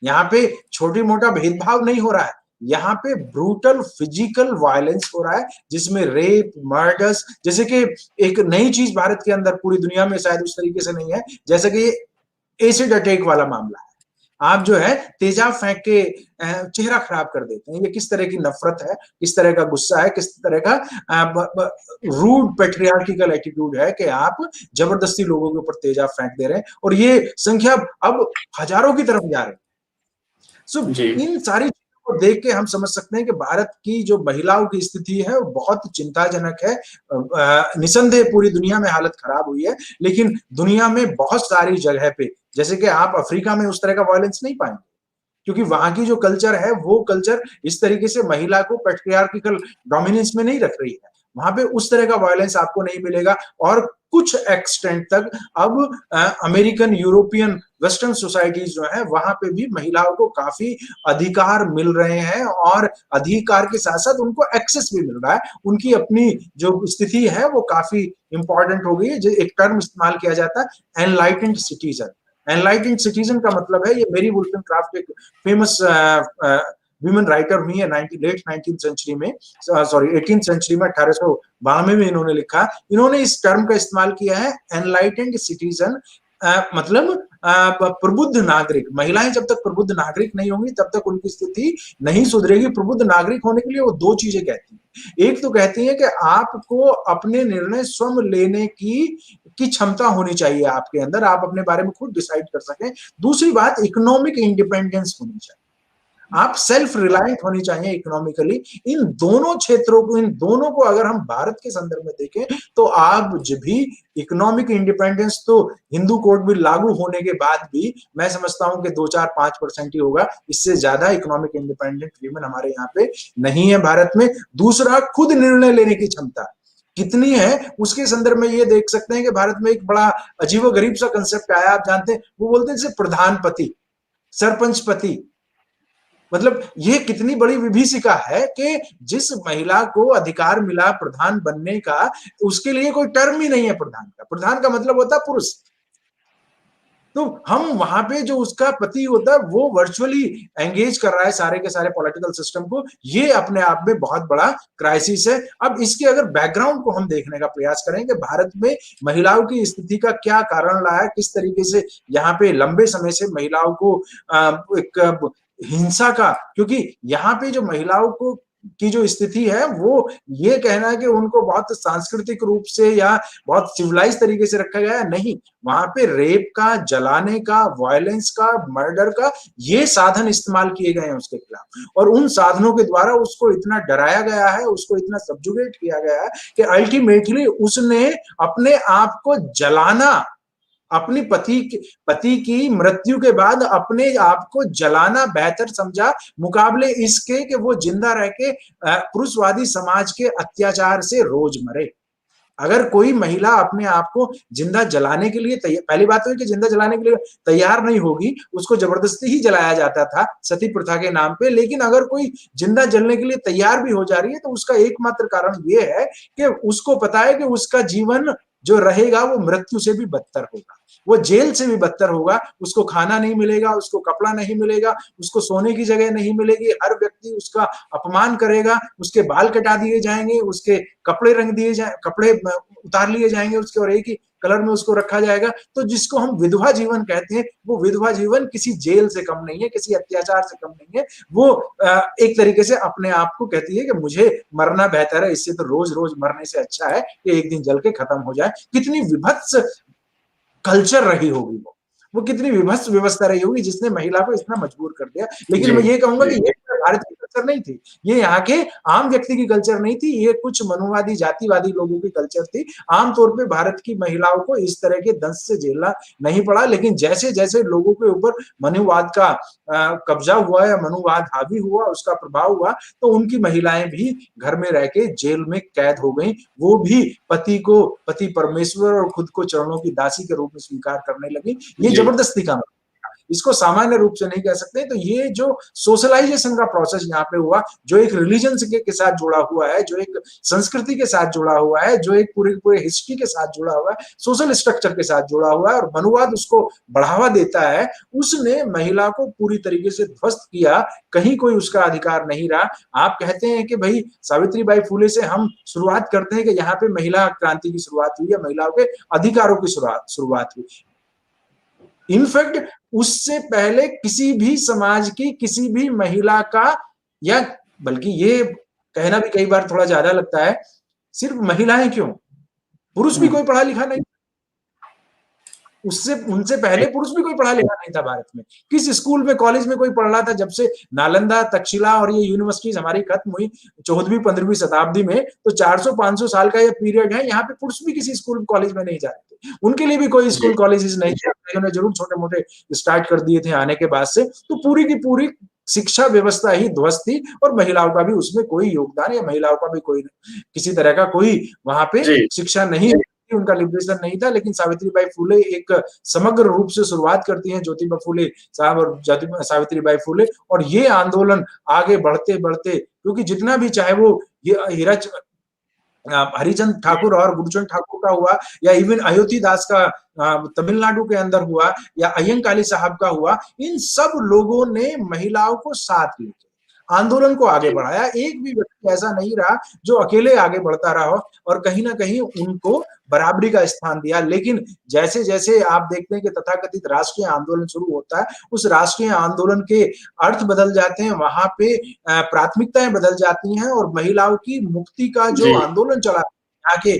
यहाँ पे छोटी मोटा भेदभाव नहीं हो रहा है, यहाँ पे ब्रूटल फिजिकल वायलेंस हो रहा है, जिसमें रेप, मर्डर्स, जैसे कि एक नई चीज भारत के अंदर, पूरी दुनिया में शायद उस तरीके से नहीं है, जैसे कि एसिड अटैक वाला मामला है। आप जो है तेजाब फेंक के चेहरा खराब कर देते हैं। ये किस तरह की नफरत है, किस तरह का गुस्सा है, किस तरह का रूड पेट्रियार्किकल एटीट्यूड है कि आप जबरदस्ती लोगों के ऊपर तेजाब फेंक दे रहे हैं, और ये संख्या अब हजारों की तरफ जा रही है। सो इन सारी चीजों को देख के हम समझ सकते हैं कि भारत की जो महिलाओं की स्थिति है वो बहुत चिंताजनक है। निसंदेह पूरी दुनिया में हालत खराब हुई है, लेकिन दुनिया में बहुत सारी जगह पे, जैसे कि आप अफ्रीका में उस तरह का वायलेंस नहीं पाएंगे, क्योंकि वहां की जो कल्चर है वो कल्चर इस तरीके से महिला को पैट्रियार्किकल डोमिनेंस में नहीं रख रही है। वहां पे उस तरह का वायलेंस आपको नहीं मिलेगा, और कुछ एक्सटेंट तक अब अमेरिकन, यूरोपियन, वेस्टर्न सोसाइटीज जो है वहां पे भी महिलाओं को काफी अधिकार मिल रहे हैं, और अधिकार के साथ साथ उनको एक्सेस भी मिल रहा है। उनकी अपनी जो स्थिति है वो काफी इंपॉर्टेंट हो गई है। जो एक टर्म इस्तेमाल किया जाता है, एनलाइटेंड सिटीजन। एनलाइटेंड सिटीजन का मतलब है, ये मेरी वुल्फेनक्राफ्ट एक फेमस विमेन राइटर हुई है लेट 19th सेंचुरी में, सॉरी 18th सेंचुरी में, 1892 में इन्होंने लिखा। इन्होंने इस टर्म का इस्तेमाल किया है, एनलाइटेंड सिटीजन, मतलब प्रबुद्ध नागरिक। महिलाएं जब तक प्रबुद्ध नागरिक नहीं होंगी तब तक उनकी स्थिति नहीं सुधरेगी। प्रबुद्ध नागरिक होने के लिए वो दो चीजें कहती हैं। एक तो कहती है कि आपको अपने निर्णय स्वयं लेने की क्षमता होनी चाहिए आपके अंदर, आप अपने बारे में खुद डिसाइड कर सकें। दूसरी बात, इकोनॉमिक इंडिपेंडेंस होनी चाहिए, आप सेल्फ रिलायंट होनी चाहिए इकोनॉमिकली। इन दोनों क्षेत्रों को, इन दोनों को अगर हम भारत के संदर्भ में देखें तो आज भी इकोनॉमिक इंडिपेंडेंस तो हिंदू कोड भी लागू होने के बाद भी मैं समझता हूं कि 2-4-5% ही होगा, इससे ज्यादा इकोनॉमिक इंडिपेंडेंट वीमेन हमारे यहाँ पे नहीं है भारत में। दूसरा, खुद निर्णय लेने की क्षमता कितनी है उसके संदर्भ में ये देख सकते हैं कि भारत में एक बड़ा अजीबोगरीब सा कंसेप्ट आया, आप जानते हैं, वो बोलते हैं जैसे प्रधानपति, सरपंच पति। मतलब ये कितनी बड़ी विभीषिका है कि जिस महिला को अधिकार मिला प्रधान बनने का, उसके लिए कोई टर्म ही नहीं है प्रधान का। प्रधान का मतलब होता है पुरुष। तो हम वहां पे जो उसका पति होता है वो वर्चुअली एंगेज कर रहा है सारे के सारे पॉलिटिकल सिस्टम को। ये अपने आप में बहुत बड़ा क्राइसिस है। अब इसके अगर बैकग्राउंड को हम देखने का प्रयास करें कि भारत में महिलाओं की स्थिति का क्या कारण रहा है, किस तरीके से यहाँ पे लंबे समय से महिलाओं को एक हिंसा का, क्योंकि यहाँ पे जो महिलाओं को की जो स्थिति है वो ये कहना है कि उनको बहुत सांस्कृतिक रूप से या बहुत सिविलाइज तरीके से रखा गया है, नहीं। वहां पे रेप का, जलाने का, वायलेंस का, मर्डर का ये साधन इस्तेमाल किए गए हैं उसके खिलाफ, और उन साधनों के द्वारा उसको इतना डराया गया है, उसको इतना सब्जुगेट किया गया है कि अल्टीमेटली उसने अपने आप को जलाना, अपनी पति की मृत्यु के बाद अपने आप को जलाना बेहतर समझा, मुकाबले इसके कि वो जिंदा रह के पुरुषवादी समाज के अत्याचार से रोज मरे। अगर कोई महिला अपने आप को जिंदा जलाने के लिए तैयार, पहली बात तो है कि जिंदा जलाने के लिए तैयार नहीं होगी, उसको जबरदस्ती ही जलाया जाता था सती प्रथा के नाम पे। लेकिन अगर कोई जिंदा जलने के लिए तैयार भी हो जा रही है तो उसका एकमात्र कारण ये है कि उसको पता है कि उसका जीवन जो रहेगा वो मृत्यु से भी बदतर होगा, वो जेल से भी बदतर होगा। उसको खाना नहीं मिलेगा, उसको कपड़ा नहीं मिलेगा, उसको सोने की जगह नहीं मिलेगी, हर व्यक्ति उसका अपमान करेगा, उसके बाल कटा दिए जाएंगे, उसके कपड़े रंग दिए जाए, कपड़े उतार लिए जाएंगे उसके, और एक ही कलर में उसको रखा जाएगा। तो जिसको हम विधवा जीवन कहते हैं, वो विधवा जीवन किसी जेल से कम नहीं है, किसी अत्याचार से कम नहीं है। वो एक तरीके से अपने आप को कहती है कि मुझे मरना बेहतर है, इससे तो रोज रोज मरने से अच्छा है कि एक दिन जल के खत्म हो जाए। कितनी विभत्स कल्चर रही होगी वो कितनी विभत्स व्यवस्था रही होगी जिसने महिला को इतना मजबूर कर दिया। लेकिन मैं ये कहूंगा कि ये भारत की कल्चर नहीं थी, ये यहाँ के आम व्यक्ति की कल्चर नहीं थी, ये कुछ मनुवादी जातिवादी लोगों की कल्चर थी। आमतौर पे भारत की महिलाओं को इस तरह के दंश से झेलना नहीं पड़ा, लेकिन जैसे जैसे लोगों के ऊपर मनुवाद का कब्जा हुआ या मनुवाद हावी हुआ, उसका प्रभाव हुआ, तो उनकी महिलाएं भी घर में रह के जेल में कैद हो गई। वो भी पति को पति परमेश्वर और खुद को चरणों की दासी के रूप में स्वीकार करने लगी। ये जबरदस्ती का, इसको सामान्य रूप से नहीं कह सकते। तो ये जो सोशलाइजेशन का प्रोसेस यहाँ पे हुआ, जो एक रिलीजन के साथ जुड़ा हुआ है, जो एक संस्कृति के साथ जुड़ा हुआ है, जो एक पूरे हिस्ट्री के साथ जुड़ा हुआ है, सोशल स्ट्रक्चर के साथ जुड़ा हुआ है, और मनुवाद उसको बढ़ावा देता है, उसने महिला को पूरी तरीके से ध्वस्त किया। कहीं कोई उसका अधिकार नहीं रहा। आप कहते हैं कि भाई सावित्रीबाई फुले से हम शुरुआत करते हैं कि यहाँ पे महिला क्रांति की शुरुआत हुई है, महिलाओं के अधिकारों की शुरुआत हुई। इनफैक्ट उससे पहले किसी भी समाज की किसी भी महिला का, या बल्कि ये कहना भी कई बार थोड़ा ज्यादा लगता है, सिर्फ महिलाएं क्यों, पुरुष भी कोई पढ़ा लिखा नहीं, उससे उनसे पहले पुरुष भी कोई पढ़ा लिखा नहीं था भारत में। किस स्कूल में कॉलेज में कोई पढ़ रहा था? जब से नालंदा, तक्षशिला और ये यूनिवर्सिटीज हमारी खत्म हुई 14वीं 15वीं शताब्दी में, तो 400-500 साल का ये पीरियड है, यहाँ पे पुरुष भी किसी स्कूल कॉलेज में नहीं जाते थे, उनके लिए भी कोई स्कूल कॉलेजेस नहीं थे, उन्होंने जरूर छोटे मोटे स्टार्ट कर दिए थे आने के बाद से। तो पूरी की पूरी शिक्षा व्यवस्था ही ध्वस्त थी और महिलाओं का भी उसमें कोई योगदान, या महिलाओं का भी कोई किसी तरह का कोई वहां पे शिक्षा नहीं, उनका लिबरेशन नहीं था। लेकिन सावित्रीबाई फुले एक समग्र रूप से शुरुआत करती हैं, ज्योतिबा फुले साहब और सावित्रीबाई फुले, और ये आंदोलन आगे बढ़ते बढ़ते, क्योंकि जितना भी चाहे वो ये हरिचंद ठाकुर और गुरुचंद ठाकुर का हुआ, या इवन अयोध्या दास का तमिलनाडु के अंदर हुआ, या अय्यंकाली साहब का हुआ, इन सब लोगों ने महिलाओं को साथ लेके आंदोलन को आगे बढ़ाया। एक भी व्यक्ति ऐसा नहीं रहा जो अकेले आगे बढ़ता रहा हो, और कहीं ना कहीं उनको बराबरी का स्थान दिया। लेकिन जैसे जैसे आप देखते हैं कि तथाकथित राष्ट्रीय आंदोलन शुरू होता है, उस राष्ट्रीय आंदोलन के अर्थ बदल जाते हैं, वहां पे प्राथमिकताएं बदल जाती हैं, और महिलाओं की मुक्ति का जो आंदोलन चला यहाँ के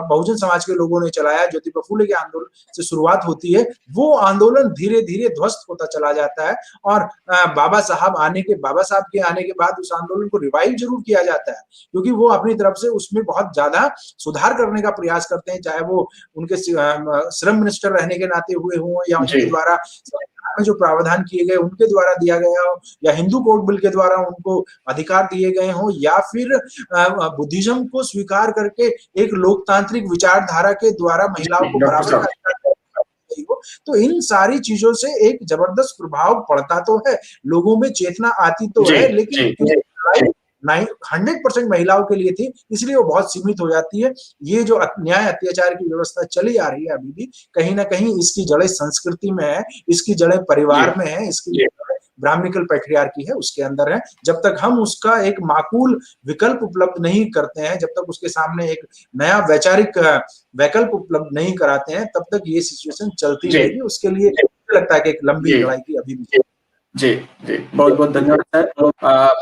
बहुजन समाज के लोगों ने चलाया, ज्योतिबा फुले के आंदोलन से शुरुआत होती है, वो आंदोलन धीरे धीरे ध्वस्त होता चला जाता है। और बाबा साहब के आने के बाद उस आंदोलन को रिवाइव जरूर किया जाता है, क्योंकि वो अपनी तरफ से उसमें बहुत ज्यादा सुधार करने का प्रयास करते हैं, चाहे वो उनके श्रम मिनिस्टर रहने के नाते हुए हों, या उनके द्वारा में जो प्रावधान किए गए उनके द्वारा दिया गया हो, या हिंदू कोड बिल के द्वारा उनको अधिकार दिए गए हो, या फिर बुद्धिज्म को स्वीकार करके एक लोकतांत्रिक विचारधारा के द्वारा महिलाओं को बराबर का अधिकार हो। तो इन सारी चीजों से एक जबरदस्त प्रभाव पड़ता तो है, लोगों में चेतना आती तो है, लेकिन 100% महिलाओं के लिए थी, इसलिए वो बहुत सीमित हो जाती है। ये जो न्याय अत्याचार की व्यवस्था चली आ रही है अभी भी, कहीं ना कहीं इसकी जड़ें संस्कृति में है, इसकी जड़ें परिवार में है, इसकी ब्राह्मणिकल पैट्रियार्की है, उसके अंदर है। जब तक हम उसका एक माकूल विकल्प उपलब्ध नहीं करते हैं, जब तक उसके सामने एक नया वैचारिक वैकल्प उपलब्ध नहीं कराते हैं, तब तक ये सिचुएशन चलती रहेगी। उसके लिए लगता है कि एक लंबी लड़ाई की अभी भी। जी जी, बहुत बहुत धन्यवाद सर।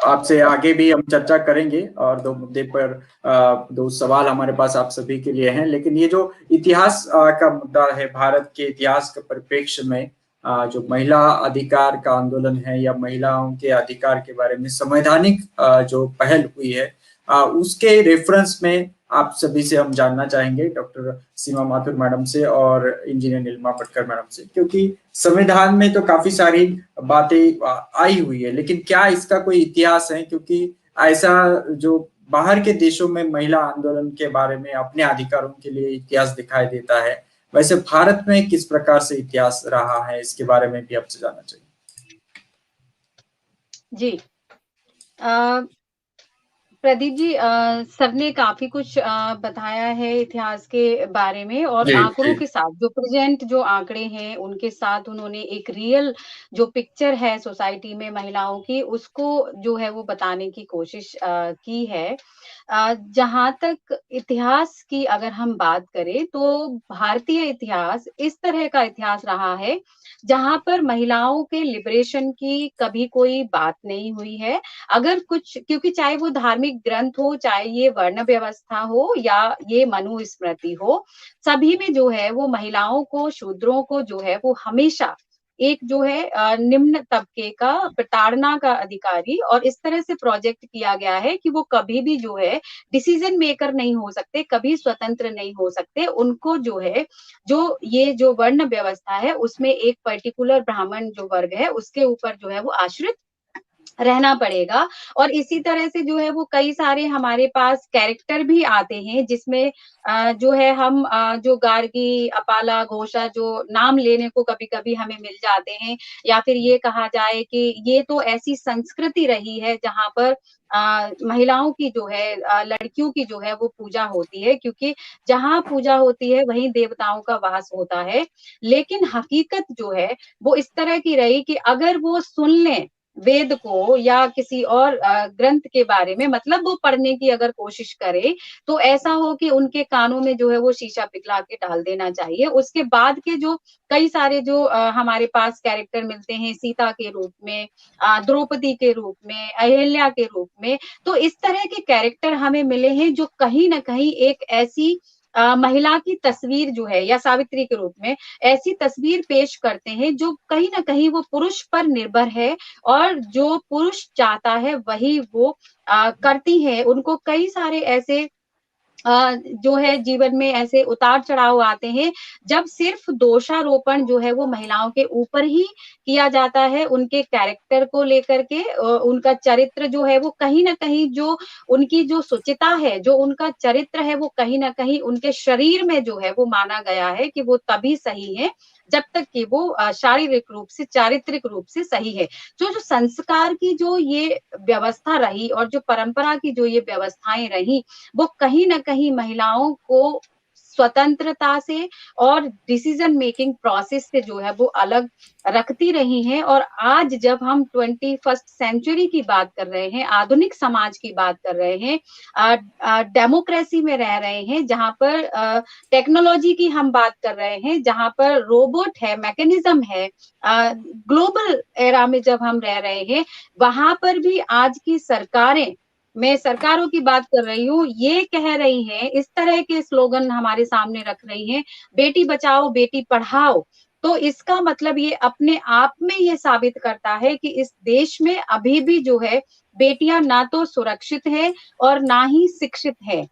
आपसे आगे भी हम चर्चा करेंगे, और दो मुद्दे पर दो सवाल हमारे पास आप सभी के लिए हैं। लेकिन ये जो इतिहास का मुद्दा है, भारत के इतिहास के परिप्रेक्ष्य में जो महिला अधिकार का आंदोलन है, या महिलाओं के अधिकार के बारे में संवैधानिक जो पहल हुई है, उसके रेफरेंस में आप सभी से हम जानना चाहेंगे, डॉक्टर सीमा माथुर मैडम से और इंजीनियर नीलिमा पटकर मैडम से, क्योंकि संविधान में तो काफी सारी बातें आई हुई है, लेकिन क्या इसका कोई इतिहास है? क्योंकि ऐसा जो बाहर के देशों में महिला आंदोलन के बारे में, अपने अधिकारों के लिए इतिहास दिखाई देता है, वैसे भारत में किस प्रकार से इतिहास रहा है, इसके बारे में भी आपसे जानना चाहिए। जी, प्रदीप जी, सर ने काफी कुछ बताया है इतिहास के बारे में, और आंकड़ों के साथ, जो प्रेजेंट जो आंकड़े हैं उनके साथ उन्होंने एक रियल जो पिक्चर है सोसाइटी में महिलाओं की, उसको जो है वो बताने की कोशिश की है। जहां तक इतिहास की अगर हम बात करें, तो भारतीय इतिहास इस तरह का इतिहास रहा है जहां पर महिलाओं के लिबरेशन की कभी कोई बात नहीं हुई है। अगर कुछ, क्योंकि चाहे वो धार्मिक ग्रंथ हो, चाहे ये वर्ण व्यवस्था हो, या ये मनुस्मृति हो, सभी में जो है वो महिलाओं को, शूद्रों को जो है वो हमेशा एक जो है निम्न तबके का, प्रताड़ना का अधिकारी, और इस तरह से प्रोजेक्ट किया गया है कि वो कभी भी जो है डिसीजन मेकर नहीं हो सकते, कभी स्वतंत्र नहीं हो सकते। उनको जो है, जो ये जो वर्ण व्यवस्था है उसमें एक पर्टिकुलर ब्राह्मण जो वर्ग है उसके ऊपर जो है वो आश्रित रहना पड़ेगा। और इसी तरह से जो है वो कई सारे हमारे पास कैरेक्टर भी आते हैं, जिसमें जो है हम जो गार्गी, अपाला, घोषा, जो नाम लेने को कभी कभी हमें मिल जाते हैं, या फिर ये कहा जाए कि ये तो ऐसी संस्कृति रही है जहां पर महिलाओं की जो है, लड़कियों की जो है वो पूजा होती है, क्योंकि जहां पूजा होती है वहीं देवताओं का वास होता है। लेकिन हकीकत जो है वो इस तरह की रही कि अगर वो सुन लें वेद को या किसी और ग्रंथ के बारे में मतलब वो पढ़ने की अगर कोशिश करे तो ऐसा हो कि उनके कानों में जो है वो शीशा पिघला के डाल देना चाहिए। उसके बाद के जो कई सारे जो हमारे पास कैरेक्टर मिलते हैं सीता के रूप में, द्रौपदी के रूप में, अहिल्या के रूप में, तो इस तरह के कैरेक्टर हमें मिले हैं जो कहीं न कहीं एक ऐसी महिला की तस्वीर जो है या सावित्री के रूप में ऐसी तस्वीर पेश करते हैं जो कहीं न कहीं वो पुरुष पर निर्भर है और जो पुरुष चाहता है वही वो करती है। उनको कई सारे ऐसे जो है जीवन में ऐसे उतार-चढ़ाव आते हैं, जब सिर्फ़ दोषारोपण जो है वो महिलाओं के ऊपर ही किया जाता है, उनके कैरेक्टर को लेकर के उनका चरित्र जो है वो कहीं न कहीं जो उनकी जो शुचिता है, जो उनका चरित्र है वो कहीं न कहीं उनके शरीर में जो है वो माना गया है कि वो तभी सही है, जब तक कि वो शारीरिक रूप से, चारित्रिक रूप से सही है। जो संस्कार की जो ये व्यवस्था रही और जो परंपरा की जो ये व्यवस्थाएँ रहीं, वो कहीं न कहीं महिलाओं को स्वतंत्रता से और डिसीजन मेकिंग प्रोसेस से जो है वो अलग रखती रही हैं और आज जब हम 21st सेंचुरी की बात कर रहे हैं, आधुनिक समाज की बात कर रहे हैं, डेमोक्रेसी में रह रहे हैं, जहाँ पर टेक्नोलॉजी की हम बात कर रहे हैं, जहाँ पर रोबोट है, मैकेनिज्म है, ग्लोबल एरा में जब हम रह रहे हैं, वहाँ पर भी आज की सरकारें मैं सरकारों की बात कर रही हूँ, ये कह रही हैं, इस तरह के स्लोगन हमारे सामने रख रही हैं, बेटी बचाओ, बेटी पढ़ाओ। तो इसका मतलब ये अपने आप में ये साबित करता है कि इस देश में अभी भी जो है बेटियां ना तो सुरक्षित है और ना ही शिक्षित है।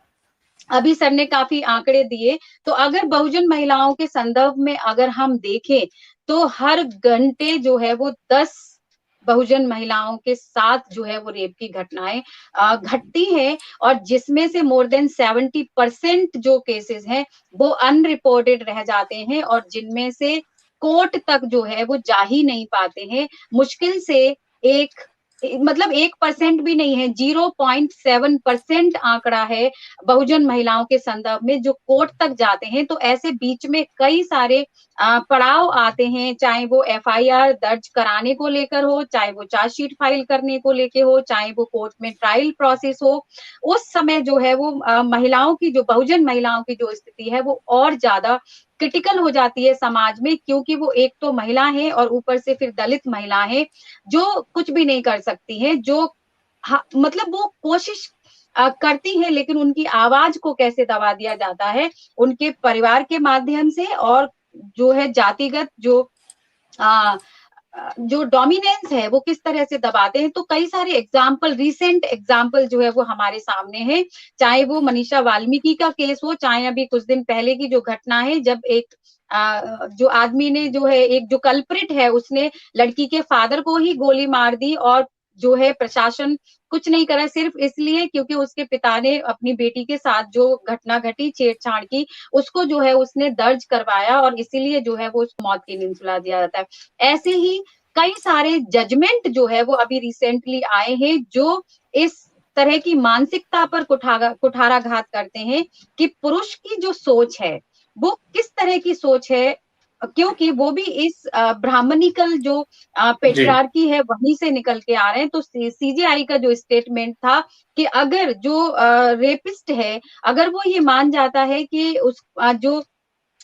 अभी सर ने काफ़ी आंकड़े दिए, तो अगर बहुजन महिलाओं के संदर्भ में अगर हम देखें, तो हर घंटे जो है वो 10 बहुजन महिलाओं के साथ जो है वो रेप की घटनाएँ घटती हैं और जिसमें से मोर देन 70% जो केसेज़ हैं, वो अनरिपोर्टेड रह जाते हैं और जिनमें से कोर्ट तक जो है वो जा ही नहीं पाते हैं। मुश्किल से एक मतलब 1% भी नहीं है, 0.7% आंकड़ा है बहुजन महिलाओं के संदर्भ में जो कोर्ट तक जाते हैं, तो ऐसे बीच में कई सारे पड़ाव आते हैं, चाहे वो एफआईआर दर्ज कराने को लेकर हो, चाहे वो चार्जशीट फाइल करने को लेके हो, चाहे वो कोर्ट में ट्रायल प्रोसेस हो। उस समय जो है वो महिलाओं की जो बहुजन महिलाओं की जो स्थिति है वो और ज़्यादा क्रिटिकल हो जाती है समाज में क्योंकि वो एक तो महिला है और ऊपर से फिर दलित महिला है, जो कुछ भी नहीं कर सकती हैं, जो मतलब वो कोशिश करती हैं लेकिन उनकी आवाज़ को कैसे दबा दिया जाता है, उनके परिवार के माध्यम से और जो है जातिगत अ जो डोमिनेंस है वो किस तरह से दबाते हैं तो कई सारे एग्जाम्पल रिसेंट एग्जाम्पल जो है वो हमारे सामने है चाहे वो मनीषा वाल्मीकि का केस हो चाहे अभी कुछ दिन पहले की जो घटना है जब एक जो आदमी ने जो है एक जो कल्प्रिट है उसने लड़की के फादर को ही गोली मार दी और जो है प्रशासन कुछ नहीं करा सिर्फ इसलिए क्योंकि उसके पिता ने अपनी बेटी के साथ जो घटना घटी छेड़छाड़ की उसको जो है उसने दर्ज करवाया और इसीलिए जो है वो उसको मौत की नींद सुला दिया जाता है। ऐसे ही कई सारे जजमेंट जो है वो अभी रिसेंटली आए हैं जो इस तरह की मानसिकता पर कुठाराघात करते हैं कि पुरुष की जो सोच है वो किस तरह की सोच है क्योंकि वो भी इस ब्राह्मणिकल जो पेट्रियार्की है वहीं से निकल के आ रहे हैं तो सीजेआई का जो स्टेटमेंट था कि अगर जो रेपिस्ट है अगर वो ये मान जाता है कि उस जो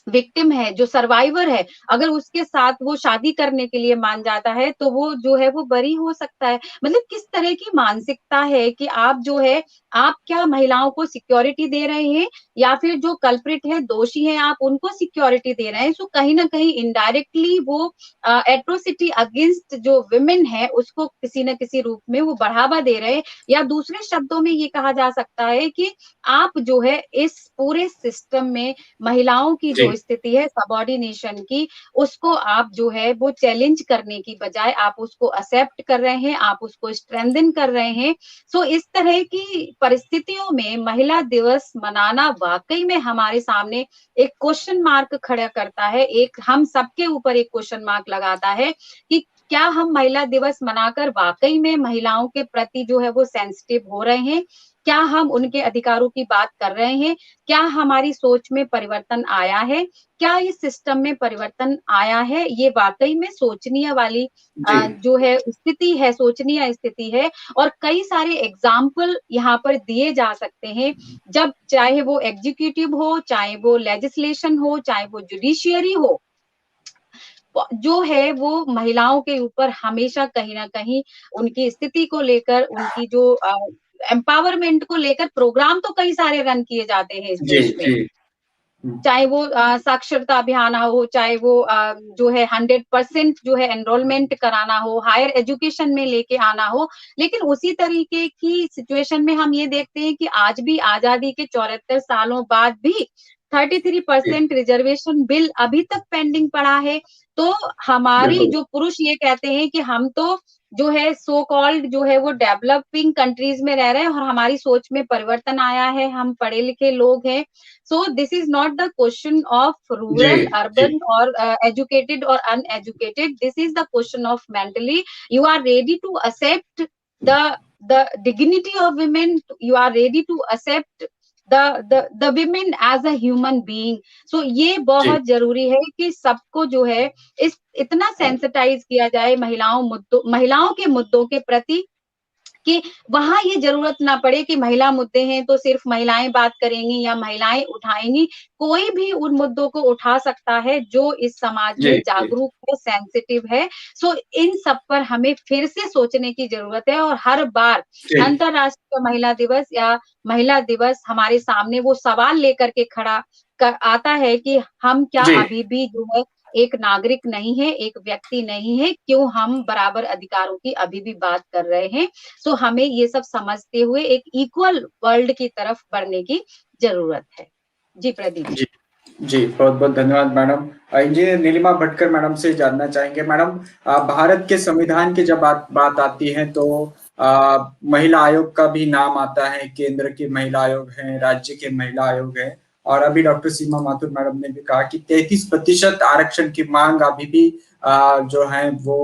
विक्टिम है जो सर्वाइवर है अगर उसके साथ वो शादी करने के लिए मान जाता है तो वो जो है वो बरी हो सकता है मतलब किस तरह की मानसिकता है कि आप जो है आप क्या महिलाओं को सिक्योरिटी दे रहे हैं या फिर जो कल्प्रिट है दोषी है आप उनको सिक्योरिटी दे रहे हैं सो कहीं ना कहीं इनडायरेक्टली वो एट्रोसिटी अगेंस्ट जो विमेन है उसको किसी न किसी रूप में वो बढ़ावा दे रहे हैं या दूसरे शब्दों में ये कहा जा सकता है कि आप जो है इस पूरे सिस्टम में महिलाओं की जो स्थिति है सबऑर्डिनेशन की उसको आप जो है वो चैलेंज करने की बजाय आप उसको एक्सेप्ट कर रहे हैं आप उसको स्ट्रेंथन कर रहे हैं सो इस तरह की परिस्थितियों में महिला दिवस मनाना वाकई में हमारे सामने एक क्वेश्चन मार्क खड़ा करता है एक हम सबके ऊपर एक क्वेश्चन मार्क लगाता है कि क्या हम महिला दिवस मनाकर वाकई में महिलाओं के प्रति जो है वो सेंसिटिव हो रहे हैं क्या हम उनके अधिकारों की बात कर रहे हैं? क्या हमारी सोच में परिवर्तन आया है? क्या इस सिस्टम में परिवर्तन आया है? ये वाकई में सोचनीय वाली जो है स्थिति है, सोचनीय स्थिति है। और कई सारे एग्जाम्पल यहाँ पर दिए जा सकते हैं, जब चाहे वो एग्जीक्यूटिव हो, चाहे वो लेजिस्लेशन हो, चाहे वो जुडिशियरी हो, जो है वो महिलाओं के ऊपर हमेशा कहीं न कहीं उनकी स्थिति को लेकर, उनकी जो एम्पावरमेंट को लेकर प्रोग्राम तो कई सारे रन किए जाते हैं इस जी देश में। जी चाहे वो साक्षरता अभियान हो, चाहे वो जो है 100% जो है एनरोलमेंट कराना हो, हायर एजुकेशन में लेके आना हो। लेकिन उसी तरीके की सिचुएशन में हम ये देखते हैं कि आज भी आजादी के 74 सालों बाद भी 33% रिजर्वेशन बिल अभी तक पेंडिंग पड़ा है। तो हमारी बिल्कुल जो पुरुष ये कहते हैं कि हम तो जो है सो कॉल्ड जो है वो डेवलपिंग कंट्रीज में रह रहे हैं और हमारी सोच में परिवर्तन आया है, हम पढ़े लिखे लोग हैं। So this is not the question of ji rural, ji urban, or educated or uneducated. This is the question of mentally. You are ready to accept the dignity of women. You are ready to accept the women as a human being. So ये जी बहुत जरूरी है कि सबको जो है इस इतना सेंसिटाइज किया जाए महिलाओं के मुद्दों के प्रति, कि वहां ये जरूरत ना पड़े कि महिला मुद्दे हैं तो सिर्फ महिलाएं बात करेंगी या महिलाएं उठाएंगी। कोई भी उन मुद्दों को उठा सकता है जो इस समाज जी में जी जागरूक है, सेंसिटिव है। सो इन सब पर हमें फिर से सोचने की जरूरत है। और हर बार जी अंतरराष्ट्रीय महिला दिवस या महिला दिवस हमारे सामने वो सवाल लेकर के आता है कि हम क्या जी अभी भी जो है एक नागरिक नहीं है, एक व्यक्ति नहीं है, क्यों हम बराबर अधिकारों की अभी भी बात कर रहे हैं। सो हमें ये सब समझते हुए एक इक्वल वर्ल्ड की तरफ बढ़ने की जरूरत है। जी प्रदीप जी। जी जी बहुत बहुत धन्यवाद madam. Engineer Neelima Bhatkar madam से जानना चाहेंगे मैडम, भारत के संविधान की जब बात आती है तो महिला आयोग का भी नाम आता है। केंद्र के महिला आयोग हैं, राज्य के महिला आयोग हैं, और अभी डॉक्टर सीमा माथुर मैडम ने भी कहा कि 33% आरक्षण की मांग अभी भी जो है वो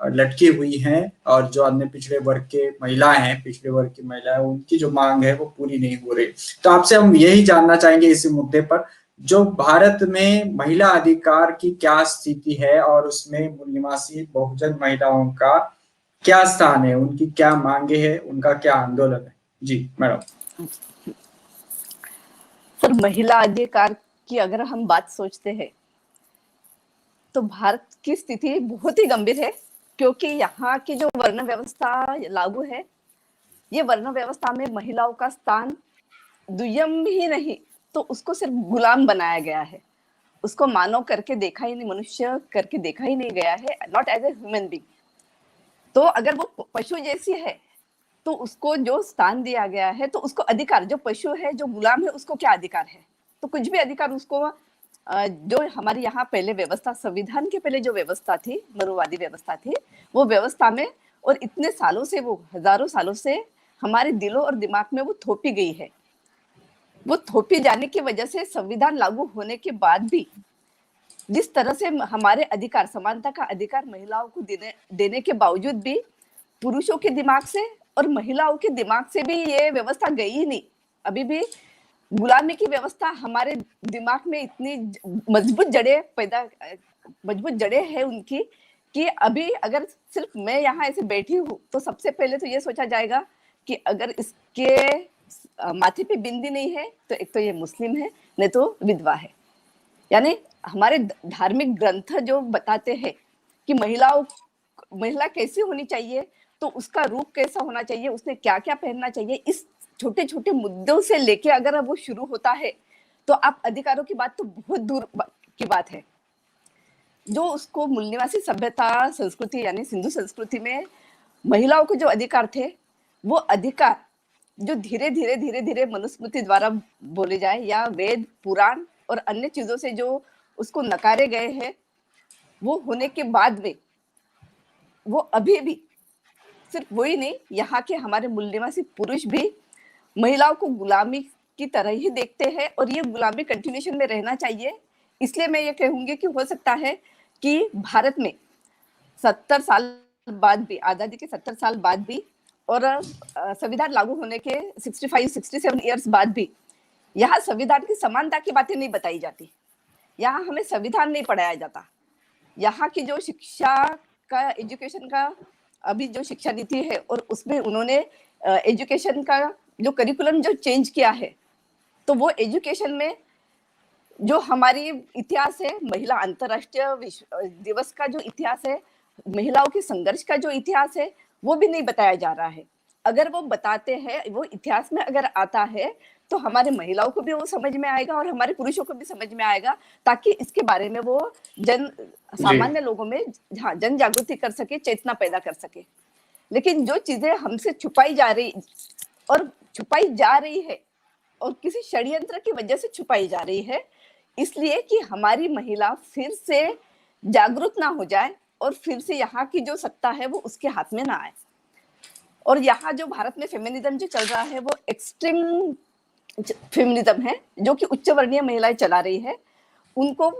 लटकी हुई हैं, और जो अन्य पिछड़े वर्ग के महिलाएं हैं, पिछड़े वर्ग की महिलाएं, उनकी जो मांग है वो पूरी नहीं हो रही। तो आपसे हम यही जानना चाहेंगे इस मुद्दे पर, जो भारत में महिला अधिकार की क्या स्थिति है और उसमें मूल निवासी बहुजन महिलाओं का क्या स्थान है, उनकी क्या मांगे हैं, उनका क्या आंदोलन है। जी मैडम। सर, महिला अधिकार की अगर हम बात सोचते हैं तो भारत की स्थिति बहुत ही गंभीर है, क्योंकि यहाँ की जो वर्ण व्यवस्था लागू है, ये वर्ण व्यवस्था में महिलाओं का स्थान दुय्यम ही नहीं तो उसको सिर्फ गुलाम बनाया गया है। उसको मानव करके देखा ही नहीं, मनुष्य करके देखा ही नहीं गया है, not as a human being. तो अगर वो पशु जैसी है तो उसको जो स्थान दिया गया है, तो उसको अधिकार, जो पशु है, जो गुलाम है, उसको क्या अधिकार है? तो कुछ भी अधिकार उसको जो हमारी यहाँ पहले व्यवस्था, संविधान के पहले जो व्यवस्था थी, मनुवादी व्यवस्था थी, वो व्यवस्था में और इतने सालों से, वो हजारों सालों से हमारे दिलों और दिमाग में वो थोपी गई है। वो थोपी जाने की वजह से संविधान लागू होने के बाद भी जिस तरह से हमारे अधिकार, समानता का अधिकार महिलाओं को देने के बावजूद भी पुरुषों के दिमाग से और महिलाओं के दिमाग से भी ये व्यवस्था गई ही नहीं। अभी भी गुलामी की व्यवस्था हमारे दिमाग में इतनी मजबूत जड़ें हैं उनकी, कि अभी अगर सिर्फ मैं यहाँ ऐसे बैठी हूँ तो सबसे पहले तो ये सोचा जाएगा कि अगर इसके माथे पे बिंदी नहीं है तो एक तो ये मुस्लिम है, नहीं तो विधवा है। यानी हमारे धार्मिक ग्रंथ जो बताते हैं कि महिला कैसी होनी चाहिए, तो उसका रूप कैसा होना चाहिए, उसने क्या क्या पहनना चाहिए, इस छोटे छोटे मुद्दों से लेके अगर वो शुरू होता है तो आप अधिकारों की बात तो बहुत दूर की बात है। जो उसको मूल निवासी सभ्यता, संस्कृति यानी सिंधु संस्कृति में महिलाओं को जो अधिकार थे, वो अधिकार जो धीरे धीरे मनुस्मृति द्वारा बोले जाए या वेद, पुराण और अन्य चीजों से जो उसको नकारे गए हैं, वो होने के बाद में वो अभी भी सिर्फ वही नहीं, यहाँ के हमारे मूल निवासी पुरुष भी महिलाओं को गुलामी की तरह ही देखते हैं और ये गुलामी कंटिन्यूएशन में रहना चाहिए। इसलिए मैं ये कहूंगी कि हो सकता है कि भारत में 70 साल बाद भी, आजादी के 70 साल बाद भी और संविधान लागू होने के 65-67 ईयर्स बाद भी यहाँ संविधान की समानता की बातें नहीं बताई जाती। यहाँ हमें संविधान नहीं पढ़ाया जाता। यहाँ की जो शिक्षा का, एजुकेशन का अभी जो शिक्षा नीति है और उसमें उन्होंने एजुकेशन का जो करिकुलम जो चेंज किया है, तो वो एजुकेशन में जो हमारी इतिहास है, महिला अंतर्राष्ट्रीय दिवस का जो इतिहास है, महिलाओं के संघर्ष का जो इतिहास है, वो भी नहीं बताया जा रहा है। अगर वो बताते हैं, वो इतिहास में अगर आता है तो हमारे महिलाओं को भी वो समझ में आएगा और हमारे पुरुषों को भी समझ में आएगा, ताकि इसके बारे में वो सामान्य लोगों में जन जागृति कर सके, चेतना पैदा कर सके। लेकिन जो चीजें हमसे छुपाई जा रही है और किसी षड्यंत्र की वजह से छुपाई जा रही है, इसलिए कि हमारी महिला फिर से जागरूक ना हो जाए और फिर से यहाँ की जो सत्ता है वो उसके हाथ में ना आए। और यहाँ जो भारत में फेमिनिज्म जो चल रहा है वो एक्सट्रीम फेमिनिज्म है, जो कि उच्च वर्णीय महिलाएं चला रही है। उनको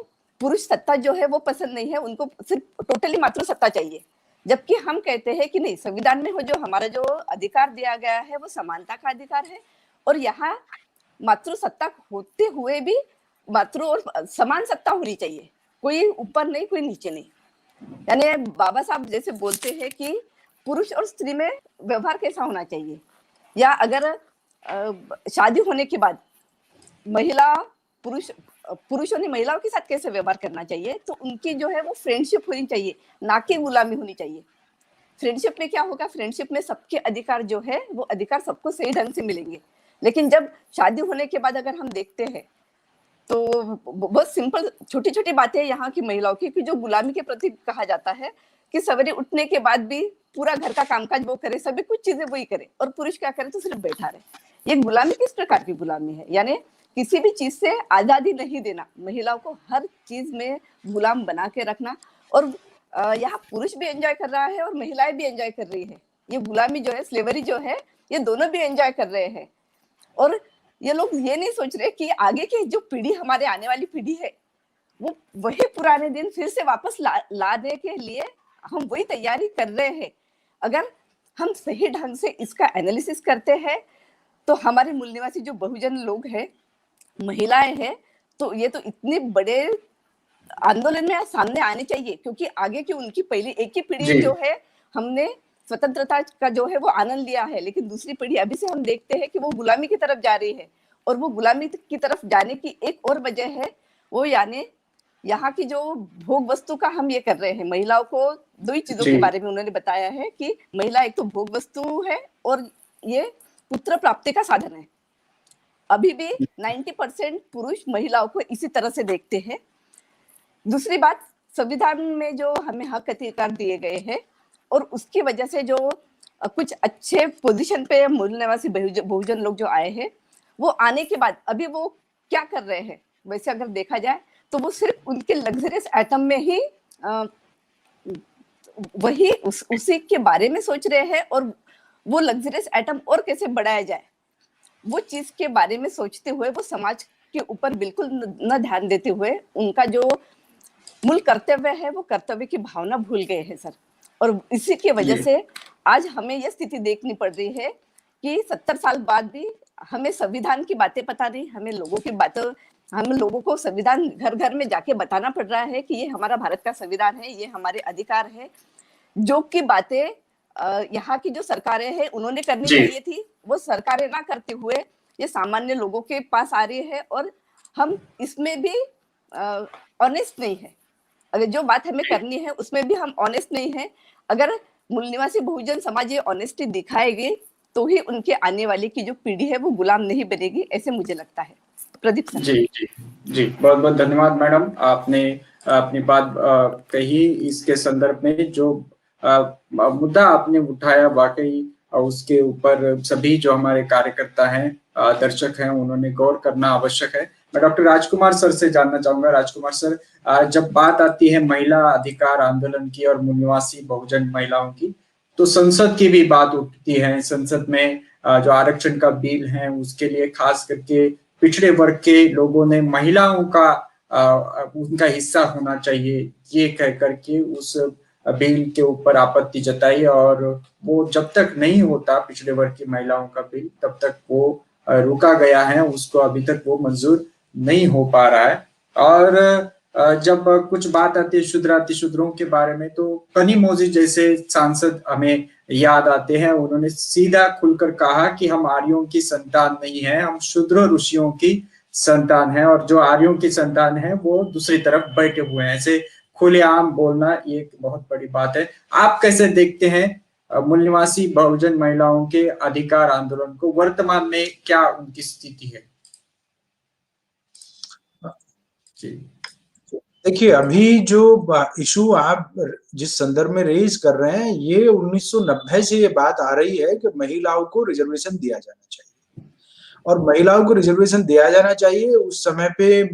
पुरुष सत्ता जो है वो पसंद नहीं है, उनको सिर्फ टोटली मातृ सत्ता चाहिए। जबकि हम कहते हैं कि नहीं, संविधान में जो हमारा जो अधिकार दिया गया है वो समानता का अधिकार है, और यहाँ मातृ सत्ता होते हुए भी मातृ और समान सत्ता होनी चाहिए, कोई ऊपर नहीं कोई नीचे नहीं। यानी बाबा साहब जैसे बोलते हैं कि पुरुष और स्त्री में व्यवहार कैसा होना चाहिए, या अगर शादी होने के बाद पुरुषों ने महिलाओं के साथ कैसे व्यवहार करना चाहिए, तो उनकी जो है वो फ्रेंडशिप होनी चाहिए, ना कि गुलामी होनी चाहिए। फ्रेंडशिप में क्या होगा, फ्रेंडशिप में सबके अधिकार जो है वो अधिकार सबको सही ढंग से मिलेंगे। लेकिन जब शादी होने के बाद अगर हम देखते हैं तो बहुत सिंपल छोटी छोटी बातें यहाँ की महिलाओं की, कि जो गुलामी के प्रति कहा जाता है कि सवेरे उठने के बाद भी पूरा घर का कामकाज वो करे, सभी कुछ चीजें वही करे, और पुरुष क्या करे तो सिर्फ बैठा रहे। ये गुलामी किस प्रकार की गुलामी है? यानी किसी भी चीज से आजादी नहीं देना, महिलाओं को हर चीज में गुलाम बना के रखना। और यहाँ पुरुष भी एंजॉय कर रहा है और महिलाएं भी एंजॉय कर रही है। ये गुलामी जो है, स्लेवरी जो है, ये दोनों भी एंजॉय कर रहे हैं। और ये लोग ये नहीं सोच रहे कि आगे की जो पीढ़ी, हमारे आने वाली पीढ़ी है, वो वही पुराने दिन फिर से वापस लाने के लिए हम वही तैयारी कर रहे हैं। अगर हम सही ढंग से इसका एनालिसिस करते हैं तो हमारे मूल निवासी जो बहुजन लोग हैं, महिलाएं हैं, तो ये तो इतने बड़े आंदोलन में सामने आने चाहिए, क्योंकि आगे की उनकी पहली एक ही पीढ़ी जो है, हमने स्वतंत्रता का जो है वो आनंद लिया है, लेकिन दूसरी पीढ़ी अभी से हम देखते हैं कि वो गुलामी की तरफ जा रही है। और वो गुलामी की तरफ जाने की एक और वजह है, वो यानी यहाँ की जो भोग वस्तु का हम ये कर रहे हैं। महिलाओं को दो ही चीजों के बारे में उन्होंने बताया है कि महिला एक तो भोग वस्तु है और ये पुत्र प्राप्ति का साधन है। अभी भी 90% पुरुष महिलाओं को इसी तरह से देखते हैं। दूसरी बात, संविधान में जो हमें हक अधिकार दिए गए हैं और उसकी वजह से जो कुछ अच्छे पोजीशन पे मूल निवासी बहुजन लोग जो आए हैं, वो आने के बाद अभी वो क्या कर रहे हैं, वैसे अगर देखा जाए तो वो सिर्फ उनके लग्जरियस आइटम में ही वही उसी के बारे में सोच रहे हैं, और वो लग्जरियस आइटम और कैसे बढ़ाया जाए, वो चीज के बारे में सोचते हुए वो समाज के ऊपर बिल्कुल न ध्यान देते हुए उनका जो मूल कर्तव्य है वो कर्तव्य की भावना भूल गए हैं सर। और इसी की वजह से आज हमें यह स्थिति देखनी पड़ रही है कि 70 साल बाद भी हमें संविधान की बातें पता नहीं, हम लोगों को संविधान घर घर में जाके बताना पड़ रहा है कि ये हमारा भारत का संविधान है, ये हमारे अधिकार है, जो की बातें यहाँ की जो सरकारें हैं उन्होंने करनी चाहिए थी, वो सरकारें ना करते हुए ये सामान्य लोगों के पास आ रही है। और हम इसमें भी ऑनेस्ट नहीं है, अगर जो बात हमें करनी है उसमें भी हम ऑनेस्ट नहीं है। अगर मूल निवासी बहुजन समाज ये ऑनेस्टी दिखाएगी तो ही उनके आने वाली की जो पीढ़ी है वो गुलाम नहीं बनेगी, ऐसे मुझे लगता है। प्रदीप सर। जी, बहुत बहुत धन्यवाद मैडम, आपने अपनी बात कही। इसके संदर्भ में जो मुद्दा आपने उठाया, वाकई उसके ऊपर सभी जो हमारे कार्यकर्ता हैं, दर्शक हैं, उन्होंने गौर करना आवश्यक है। मैं डॉक्टर राजकुमार सर से जानना चाहूंगा। राजकुमार सर, जब बात आती है महिला अधिकार आंदोलन की और मूल निवासी बहुजन महिलाओं की, तो संसद की भी बात उठती है। संसद में जो आरक्षण का बिल है उसके लिए खास करके पिछड़े वर्ग के लोगों ने महिलाओं का उनका हिस्सा होना चाहिए ये कह करके उस बिल के ऊपर आपत्ति जताई और वो जब तक नहीं होता पिछड़े वर्ग की महिलाओं का बिल तब तक वो रुका गया है, उसको अभी तक वो मंजूर नहीं हो पा रहा है। और जब कुछ बात आती है शूद्रातिशूद्रों के बारे में तो कनिमोझी जैसे सांसद हमें याद आते हैं। उन्होंने सीधा खुलकर कहा कि हम आर्यों की संतान नहीं है, हम शूद्र ऋषियों की संतान है और जो आर्यों की संतान है वो दूसरी तरफ बैठे हुए हैं। ऐसे खुलेआम बोलना ये एक बहुत बड़ी बात है। आप कैसे देखते हैं मूल निवासी बहुजन महिलाओं के अधिकार आंदोलन को? वर्तमान में क्या उनकी स्थिति है? जी देखिए, अभी जो इशू आप जिस संदर्भ में रेज कर रहे हैं, ये 1990 से ये बात आ रही है कि महिलाओं को रिजर्वेशन दिया जाना चाहिए और महिलाओं को रिजर्वेशन दिया जाना चाहिए। उस समय पे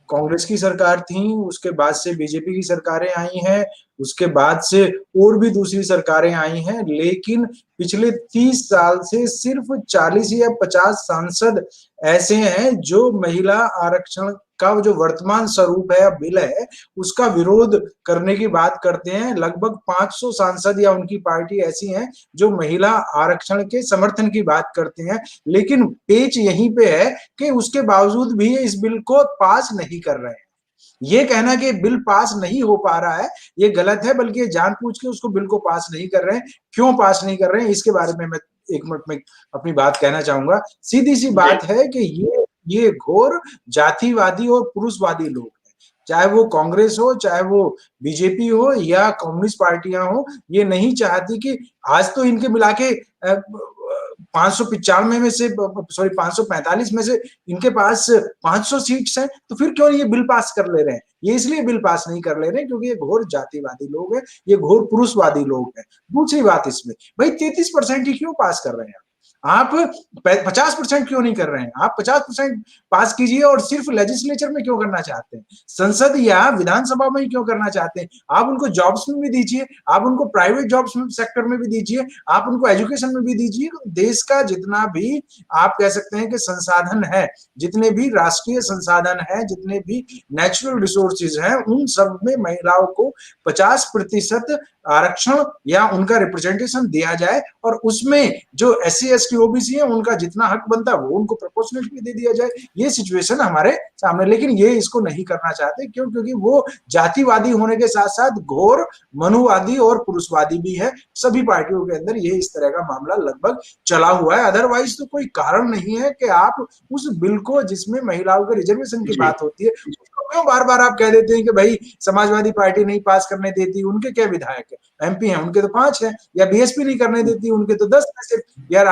कांग्रेस की सरकार थी, उसके बाद से बीजेपी की सरकारें आई हैं, उसके बाद से और भी दूसरी सरकारें आई हैं, लेकिन पिछले 30 साल से सिर्फ 40 या 50 सांसद ऐसे हैं जो महिला आरक्षण का जो वर्तमान स्वरूप है, बिल है, उसका विरोध करने की बात करते हैं। लगभग 500 सांसद या उनकी पार्टी ऐसी हैं जो महिला आरक्षण के समर्थन की बात करते हैं। लेकिन पेच यहीं पे है कि उसके बावजूद भी इस बिल को पास नहीं कर रहे हैं। ये कहना कि बिल पास नहीं हो पा रहा है, ये गलत है, बल्कि ये जानबूझ के उसको बिल को पास नहीं कर रहे हैं। क्यों पास नहीं कर रहे हैं, इसके बारे में मैं 1 मिनट में अपनी बात कहना चाहूंगा। सीधी सी बात है कि ये घोर जातिवादी और पुरुषवादी लोग हैं, चाहे वो कांग्रेस हो, चाहे वो बीजेपी हो या कम्युनिस्ट पार्टियां हो, ये नहीं चाहती कि आज तो इनके मिला के 595 में से 545 में से इनके पास 500 सीट्स हैं, तो फिर क्यों ये बिल पास कर ले रहे हैं? ये इसलिए बिल पास नहीं कर ले रहे हैं क्योंकि ये घोर जातिवादी लोग हैं, ये घोर पुरुषवादी लोग हैं। दूसरी बात इसमें, भाई 33% ही क्यों पास कर रहे हैं आप 50% क्यों नहीं कर रहे हैं? आप 50% पास कीजिए और सिर्फ लेजिस्लेचर में क्यों करना चाहते हैं? संसद या विधानसभा में क्यों करना चाहते हैं? आप उनको जॉब्स में भी दीजिए, आप उनको प्राइवेट जॉब्स में सेक्टर में भी दीजिए, आप उनको एजुकेशन में भी दीजिए। देश का जितना भी आप कह सकते हैं कि संसाधन है, जितने भी राष्ट्रीय संसाधन है, जितने भी नेचुरल रिसोर्सेज हैं, उन सब में महिलाओं को 50% आरक्षण या उनका रिप्रेजेंटेशन दिया जाए और उसमें जो SC ST OBC है उनका जितना हक बनता है वो उनको प्रोपोर्शनेटली दे दिया जाए। ये सिचुएशन हमारे सामने, लेकिन ये इसको नहीं करना चाहते। क्यों? क्योंकि वो जातिवादी होने के साथ साथ घोर मनुवादी और पुरुषवादी भी है। सभी पार्टियों के अंदर ये इस तरह का मामला लगभग चला हुआ है। अदरवाइज तो कोई कारण नहीं है कि आप उस बिल को जिसमें महिलाओं के रिजर्वेशन की बात होती है उसको क्यों बार बार आप कह देते हैं कि भाई समाजवादी पार्टी नहीं पास करने देती, उनके क्या विधायक है, MP हैं, उनके तो 5 हैं, या BSP नहीं करने देती, उनके तो 10 में सिर्फ, या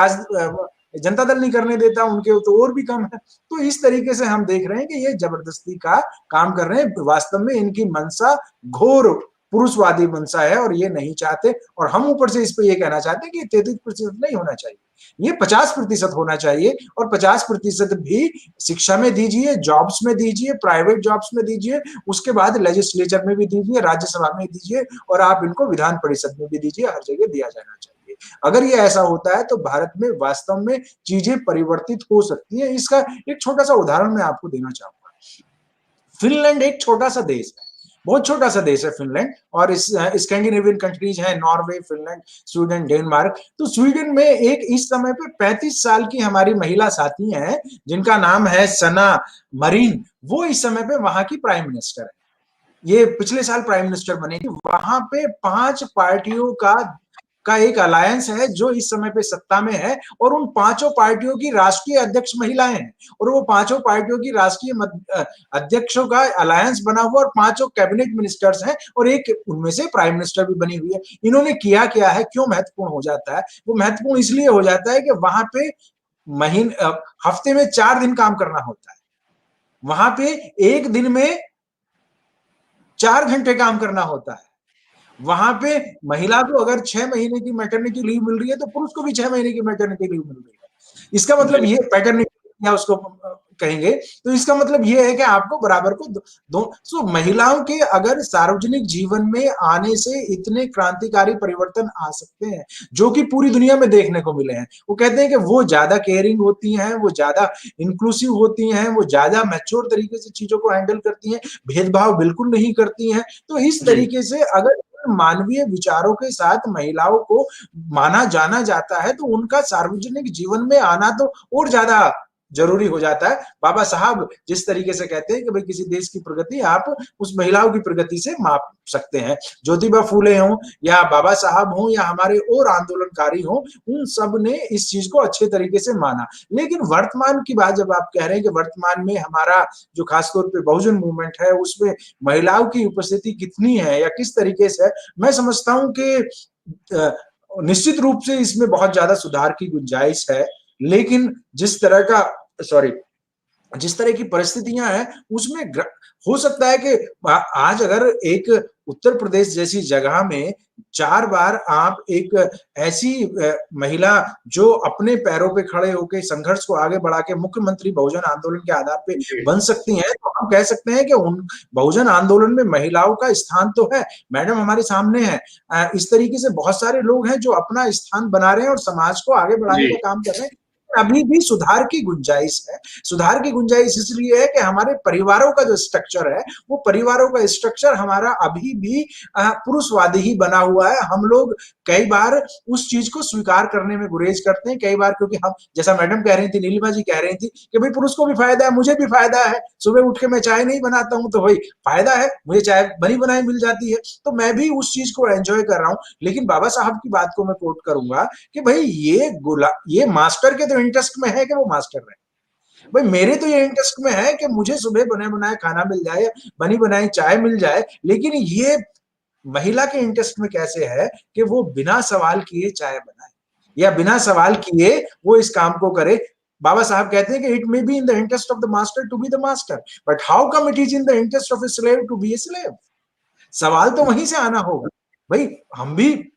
जनता दल नहीं करने देता, उनके तो और भी कम है। तो इस तरीके से हम देख रहे हैं कि ये जबरदस्ती का काम कर रहे हैं। वास्तव में इनकी मंशा घोर पुरुषवादी मंशा है और ये नहीं चाहते। और हम ऊपर से इस पे ये कहना चाहते हैं कि 33% नहीं होना चाहिए, ये 50% होना चाहिए। और 50% भी शिक्षा में दीजिए, जॉब्स में दीजिए, प्राइवेट जॉब्स में दीजिए, उसके बाद लेजिस्लेचर में भी दीजिए, राज्यसभा में दीजिए और आप इनको विधान परिषद में भी दीजिए। हर जगह दिया जाना चाहिए। अगर ये ऐसा होता है तो भारत में वास्तव में चीजें परिवर्तित हो सकती है। इसका एक छोटा सा उदाहरण मैं आपको देना चाहूंगा। फिनलैंड एक छोटा सा देश है, बहुत छोटा सा देश है फिनलैंड, और इस स्कैंडिनेवियन कंट्रीज हैं, नॉर्वे, फिनलैंड, स्वीडन, डेनमार्क। तो स्वीडन में एक इस समय पे 35 साल की हमारी महिला साथी हैं जिनका नाम है सना मरीन। वो इस समय पे वहां की प्राइम मिनिस्टर है। ये पिछले साल प्राइम मिनिस्टर बनी थी। वहां पे 5 पार्टियों का एक अलायंस है जो इस समय पे सत्ता में है, और उन 5 पार्टियों की राष्ट्रीय अध्यक्ष महिलाएं हैं, और वो 5 पार्टियों की राष्ट्रीय अध्यक्षों का अलायंस बना हुआ और 5 कैबिनेट मिनिस्टर्स हैं, और एक उनमें से प्राइम मिनिस्टर भी बनी हुई है। इन्होंने किया क्या है, क्यों महत्वपूर्ण हो जाता है? वो महत्वपूर्ण इसलिए हो जाता है कि वहां पे हफ्ते में 4 दिन काम करना होता है। वहां पे एक दिन में 4 घंटे काम करना होता है। वहां पे महिला को अगर 6 महीने की मैटरनिटी लीव मिल रही है तो पुरुष को भी 6 महीने की मैटरनिटी लीव मिल रही है। इसका मतलब ये पैटर्निटी या उसको कहेंगे, तो इसका मतलब ये है कि आपको बराबर को दो महिलाओं के अगर सार्वजनिक जीवन में आने से इतने क्रांतिकारी परिवर्तन आ सकते हैं जो कि पूरी दुनिया में देखने को मिले हैं। वो कहते हैं कि वो ज्यादा केयरिंग होती हैं, वो ज्यादा इंक्लूसिव होती हैं, वो ज्यादा मैच्योर तरीके से चीजों को हैंडल करती हैं, भेदभाव बिल्कुल नहीं करती हैं। तो इस तरीके से अगर मानवीय विचारों के साथ महिलाओं को माना जाना जाता है तो उनका सार्वजनिक जीवन में आना तो और ज्यादा जरूरी हो जाता है। बाबा साहब जिस तरीके से कहते हैं कि भाई किसी देश की प्रगति आप उस महिलाओं की प्रगति से माप सकते हैं। ज्योतिबा फूले हों या बाबा साहब हों या हमारे और आंदोलनकारी हों, उन सब ने इस चीज को अच्छे तरीके से माना। लेकिन वर्तमान की बात जब आप कह रहे हैं कि वर्तमान में हमारा जो खासतौर पे बहुजन मूवमेंट है उसमें महिलाओं की उपस्थिति कितनी है या किस तरीके से है, मैं समझता हूं कि निश्चित रूप से इसमें बहुत ज्यादा सुधार की गुंजाइश है। लेकिन जिस तरह की परिस्थितियां हैं उसमें हो सकता है कि आज अगर एक उत्तर प्रदेश जैसी जगह में 4 बार आप एक ऐसी महिला जो अपने पैरों पे खड़े होकर संघर्ष को आगे बढ़ा के मुख्यमंत्री बहुजन आंदोलन के आधार पे बन सकती हैं, तो हम कह सकते हैं कि उन बहुजन आंदोलन में महिलाओं का स्थान तो है। मैडम हमारे सामने है। इस तरीके से बहुत सारे लोग हैं जो अपना स्थान बना रहे हैं और समाज को आगे बढ़ाने का काम कर रहे हैं। अभी भी सुधार की गुंजाइश है। सुधार की गुंजाइश इसलिए है कि हमारे परिवारों का जो स्ट्रक्चर है वो परिवारों का स्ट्रक्चर हमारा अभी भी पुरुषवादी ही बना हुआ है। हम लोग कई बार उस चीज को स्वीकार करने में गुरेज करते हैं, कई बार क्योंकि हम जैसा मैडम कह रही थी, नीलिमा जी कह रही थी कि भाई पुरुष को भी फायदा है, मुझे भी फायदा है, सुबह उठ के मैं चाय नहीं बनाता हूं तो भाई फायदा है, मुझे चाय बनी बनाई मिल जाती है, तो मैं भी उस चीज को एंजॉय कर रहा हूं। लेकिन बाबा साहब की बात को मैं कोट करूंगा कि भाई ये मास्टर के तो इंटरेस्ट में है कि वो मास्टर रहे। भाई मेरे तो ये इंटरेस्ट में है कि मुझे सुबह बने बनाए खाना मिल जाए, बनी बनाई चाय मिल जाए। लेकिन ये महिला के इंटरेस्ट में कैसे है कि वो बिना सवाल किए चाय बनाए या बिना सवाल किए वो इस काम को करे। बाबा साहब कहते हैं कि it may be in the interest of the master to be the master, but how come it is in the interest of a slave to be a slave. सवाल तो वहीं से आना होगा। भाई हम भी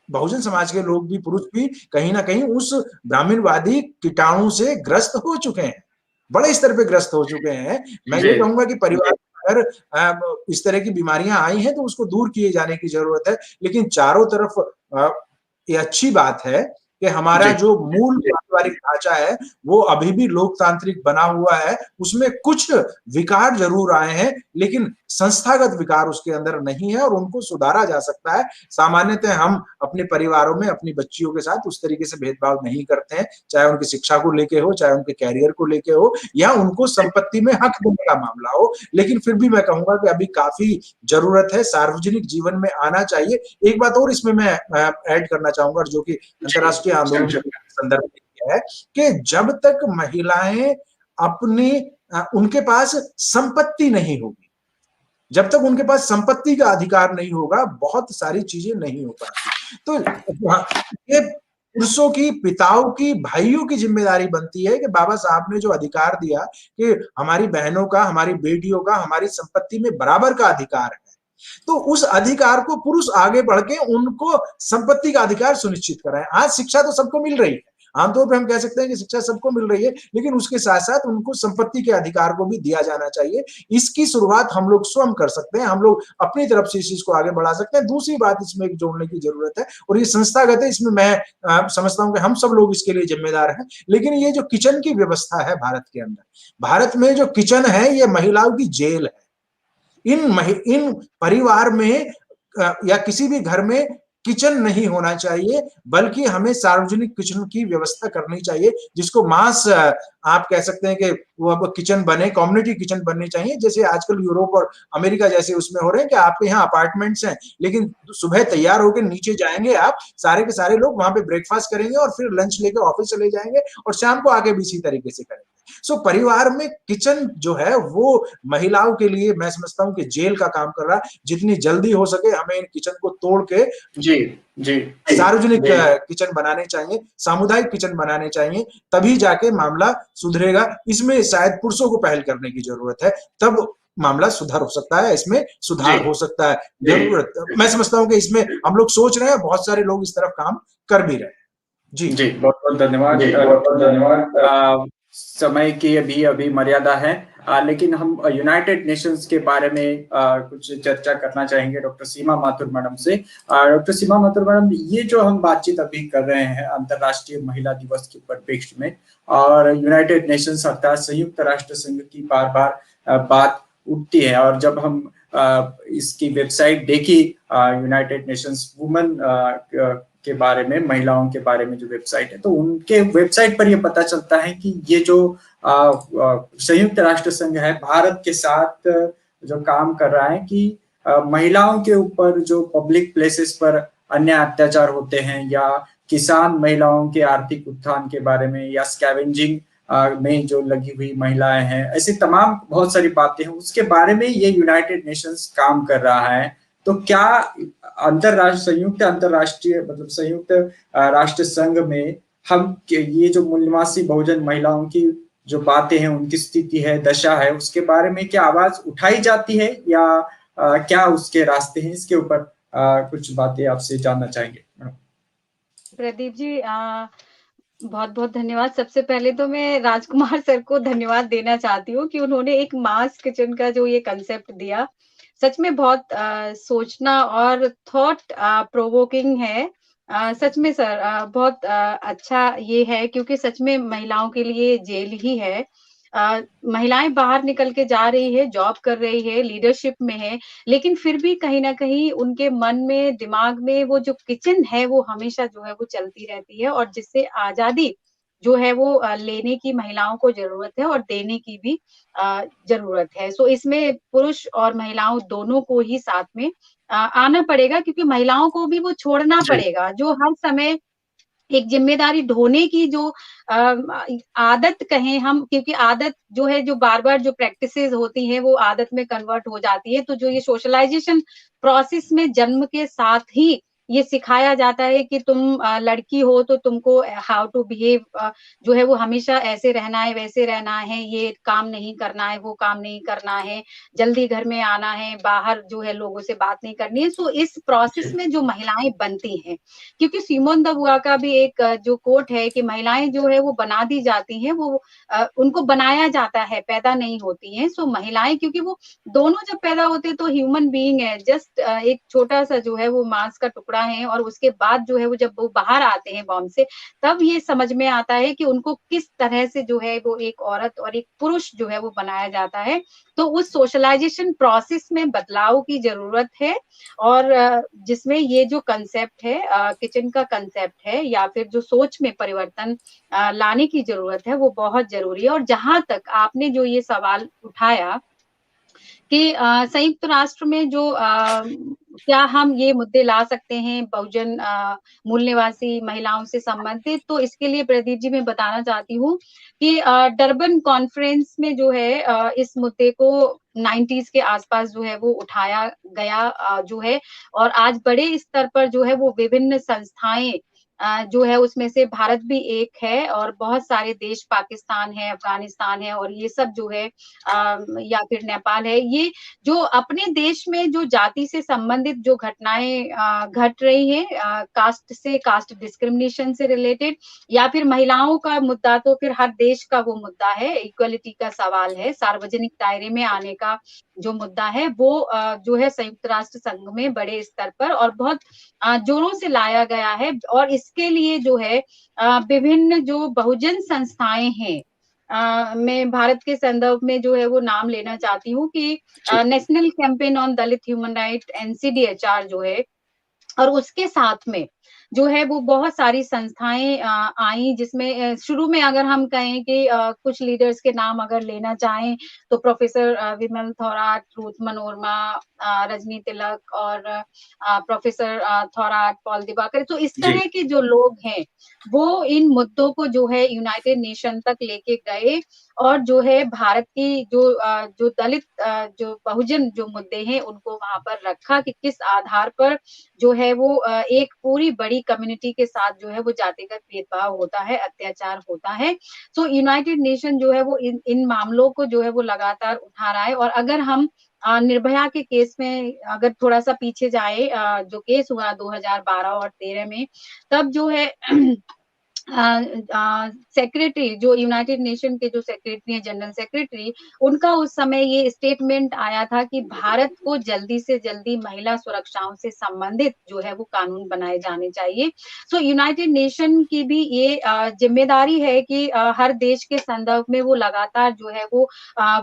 बहुजन समाज के लोग भी, पुरुष भी कहीं ना कहीं उस ब्राह्मणवादी कीटाणु से ग्रस्त हो चुके हैं, बड़े स्तर पे ग्रस्त हो चुके हैं। मैं ये कहूंगा कि परिवार अगर इस तरह की बीमारियां आई हैं तो उसको दूर किए जाने की जरूरत है। लेकिन चारों तरफ ये अच्छी बात है कि हमारा जो मूल पारिवारिक ढांचा है वो अभी भी लोकतांत्रिक बना हुआ है। उसमें कुछ विकार जरूर आए हैं लेकिन संस्थागत विकार उसके अंदर नहीं है और उनको सुधारा जा सकता है। सामान्यतः हम अपने परिवारों में अपनी बच्चियों के साथ उस तरीके से भेदभाव नहीं करते हैं, चाहे उनकी शिक्षा को लेके हो, चाहे उनके कैरियर को लेके हो या उनको संपत्ति में हक देने का मामला हो। लेकिन फिर भी मैं कहूंगा कि अभी काफी जरूरत है, सार्वजनिक जीवन में आना चाहिए। एक बात और इसमें मैं ऐड करना चाहूंगा जो कि अंतर्राष्ट्रीय आंदोलन के संदर्भ में है कि जब तक महिलाएं अपने उनके पास संपत्ति नहीं होगी, जब तक उनके पास संपत्ति का अधिकार नहीं होगा, बहुत सारी चीजें नहीं हो पाती। तो ये पुरुषों की, पिताओं की, भाइयों की जिम्मेदारी बनती है कि बाबा साहब ने जो अधिकार दिया कि हमारी बहनों का, हमारी बेटियों का हमारी संपत्ति में बराबर का अधिकार है, तो उस अधिकार को पुरुष आगे बढ़ के उनको संपत्ति का अधिकार सुनिश्चित कराएं। आज शिक्षा तो सबको मिल रही है, आमतौर पर हम कह सकते हैं कि शिक्षा सबको मिल रही है, लेकिन उसके साथ साथ उनको संपत्ति के अधिकार को भी दिया जाना चाहिए। इसकी शुरुआत हम लोग स्वयं कर सकते हैं, हम लोग अपनी तरफ से इस चीज को आगे बढ़ा सकते हैं। दूसरी बात इसमें एक जोड़ने की जरूरत है और ये संस्थागत है, इसमें मैं समझता हूं कि हम सब लोग इसके लिए जिम्मेदार हैं। लेकिन ये जो किचन की व्यवस्था है भारत के अंदर, भारत में जो किचन है ये महिलाओं की जेल है। इन परिवार में या किसी भी घर में किचन नहीं होना चाहिए, बल्कि हमें सार्वजनिक किचन की व्यवस्था करनी चाहिए, जिसको मास आप कह सकते हैं कि वो अब किचन बने, कम्युनिटी किचन बनने चाहिए। जैसे आजकल यूरोप और अमेरिका जैसे उसमें हो रहे हैं कि आपके यहाँ अपार्टमेंट्स हैं, लेकिन सुबह तैयार होकर नीचे जाएंगे आप, सारे के सारे लोग वहां पे ब्रेकफास्ट करेंगे और फिर लंच लेकर ऑफिस चले जाएंगे और शाम को आगे भी इसी तरीके से करेंगे। सो परिवार में किचन जो है वो महिलाओं के लिए मैं समझता हूं कि जेल का काम कर रहा है। जितनी जल्दी हो सके हमें इन किचन को तोड़ के जी सार्वजनिक किचन बनाने चाहिए, सामुदायिक किचन बनाने चाहिए, तभी जाके मामला सुधरेगा। इसमें शायद पुरुषों को पहल करने की जरूरत है, तब मामला सुधार हो सकता है, इसमें सुधार हो सकता है। जरूरत मैं समझता हूं कि इसमें हम लोग सोच रहे हैं, बहुत सारे लोग इस तरफ काम कर भी रहे हैं। जी बहुत बहुत धन्यवाद। समय की अभी मर्यादा है, लेकिन हम यूनाइटेड नेशंस के बारे में कुछ चर्चा करना चाहेंगे डॉक्टर सीमा माथुर मैडम से। डॉक्टर सीमा माथुर मैडम, ये जो हम बातचीत अभी कर रहे हैं अंतर्राष्ट्रीय महिला दिवस के परिप्रेक्ष्य में, और यूनाइटेड नेशंस अर्थात संयुक्त राष्ट्र संघ की बार बार बात उठती है, और जब हम इसकी वेबसाइट देखी, यूनाइटेड नेशंस वुमेन के बारे में, महिलाओं के बारे में जो वेबसाइट है, तो उनके वेबसाइट पर यह पता चलता है कि ये जो संयुक्त राष्ट्र संघ है भारत के साथ जो काम कर रहा है कि महिलाओं के ऊपर जो पब्लिक प्लेसेस पर अन्य अत्याचार होते हैं, या किसान महिलाओं के आर्थिक उत्थान के बारे में, या स्कैवेंजिंग में जो लगी हुई महिलाएं हैं, ऐसी तमाम बहुत सारी बातें हैं, उसके बारे में ये यूनाइटेड नेशंस काम कर रहा है। तो क्या संयुक्त राष्ट्र संघ में हम ये जो मूल्यवासी बहुजन महिलाओं की जो बातें हैं, उनकी स्थिति है, दशा है, उसके बारे में क्या आवाज उठाई जाती है, या क्या उसके रास्ते हैं? इसके ऊपर कुछ बातें आपसे जानना चाहेंगे। प्रदीप जी, बहुत बहुत धन्यवाद। सबसे पहले तो मैं राजकुमार सर को धन्यवाद देना चाहती हूँ कि उन्होंने एक मास किचन का जो ये कंसेप्ट दिया, सच में बहुत सोचना और थॉट प्रोवोकिंग है। सच में सर बहुत अच्छा ये है, क्योंकि सच में महिलाओं के लिए जेल ही है। महिलाएं बाहर निकल के जा रही है, जॉब कर रही है, लीडरशिप में है, लेकिन फिर भी कहीं ना कहीं उनके मन में, दिमाग में वो जो किचन है वो हमेशा जो है वो चलती रहती है, और जिससे आजादी जो है वो लेने की महिलाओं को जरूरत है, और देने की भी जरूरत है। सो इसमें पुरुष और महिलाओं दोनों को ही साथ में आना पड़ेगा, क्योंकि महिलाओं को भी वो छोड़ना पड़ेगा जो हर समय एक जिम्मेदारी ढोने की जो आदत कहें हम, क्योंकि आदत जो है, जो बार-बार जो प्रैक्टिसेस होती हैं वो आदत में कन्वर्ट हो जाती है। तो जो ये सोशलाइजेशन प्रोसेस में जन्म के साथ ही ये सिखाया जाता है कि तुम लड़की हो तो तुमको हाउ टू बिहेव, जो है वो हमेशा ऐसे रहना है, वैसे रहना है, ये काम नहीं करना है, वो काम नहीं करना है, जल्दी घर में आना है, बाहर जो है लोगों से बात नहीं करनी है। सो इस प्रोसेस में जो महिलाएं बनती हैं, क्योंकि सिमोन द बुआ का भी एक जो कोट है कि महिलाएं जो है वो बना दी जाती हैं, वो उनको बनाया जाता है, पैदा नहीं होती हैं। सो महिलाएं, क्योंकि वो दोनों जब पैदा होते हैं तो ह्यूमन बीइंग है, जस्ट एक छोटा सा जो है वो मांस का टुकड़ा है, और उसके बाद जो है वो जब वो बाहर आते हैं बॉम्ब से, तब ये समझ में आता है कि उनको किस तरह से जो है वो एक औरत और एक पुरुष जो है वो बनाया जाता है। तो उस सोशलाइजेशन प्रोसेस में बदलाव की जरूरत है, और जिसमें ये जो कंसेप्ट है, किचन का कंसेप्ट है, या फिर जो सोच में परिवर्तन लाने की जरूरत है, वो बहुत जरूरी है। और जहां तक आपने जो ये सवाल उठाया कि संयुक्त राष्ट्र में जो क्या हम ये मुद्दे ला सकते हैं बहुजन मूल निवासी महिलाओं से संबंधित, तो इसके लिए प्रदीप जी मैं बताना चाहती हूँ कि डरबन कॉन्फ्रेंस में जो है इस मुद्दे को 90s के आसपास जो है वो उठाया गया जो है, और आज बड़े स्तर पर जो है वो विभिन्न संस्थाएं जो है उसमें से भारत भी एक है, और बहुत सारे देश, पाकिस्तान है, अफगानिस्तान है, और ये सब जो है या फिर नेपाल है, ये जो अपने देश में जो जाति से संबंधित जो घटनाएं घट रही है, कास्ट से, कास्ट डिस्क्रिमिनेशन से रिलेटेड, या फिर महिलाओं का मुद्दा, तो फिर हर देश का वो मुद्दा है, इक्वलिटी का सवाल है, सार्वजनिक दायरे में आने का जो मुद्दा है, वो जो है संयुक्त राष्ट्र संघ में बड़े स्तर पर और बहुत जोरों से लाया गया है। और इसके लिए जो है विभिन्न जो बहुजन संस्थाएं हैं, मैं भारत के संदर्भ में जो है वो नाम लेना चाहती हूँ कि national campaign on Dalit human right, NCDHR जो है, और उसके साथ में जो है वो बहुत सारी संस्थाएं आई, जिसमें शुरू में अगर हम कहें कि कुछ लीडर्स के नाम अगर लेना चाहें तो प्रोफेसर विमल थोराट, रूथ मनोरमा, रजनी तिलक, और प्रोफेसर थोराट, पॉल दिवाकर, तो इस तरह के जो लोग हैं वो इन मुद्दों को जो है यूनाइटेड नेशन तक लेके गए, और जो है भारत की जो दलित जो बहुजन जो मुद्दे हैं उनको वहां पर रखा कि किस आधार पर जो है वो एक पूरी बड़ी कम्युनिटी के साथ जो है वो जातिगत भेदभाव होता है, अत्याचार होता है। सो यूनाइटेड नेशन जो है वो इन मामलों को जो है वो लगातार उठा रहा है। और अगर हम निर्भया के केस में अगर थोड़ा सा पीछे जाए, जो केस हुआ 2012 और 13 में, तब जो है सेक्रेटरी जो यूनाइटेड नेशन के जो सेक्रेटरी हैं, जनरल सेक्रेटरी, उनका उस समय ये स्टेटमेंट आया था कि भारत को जल्दी से जल्दी महिला सुरक्षाओं से संबंधित जो है वो कानून बनाए जाने चाहिए। सो यूनाइटेड नेशन की भी ये जिम्मेदारी है कि हर देश के संदर्भ में वो लगातार जो है वो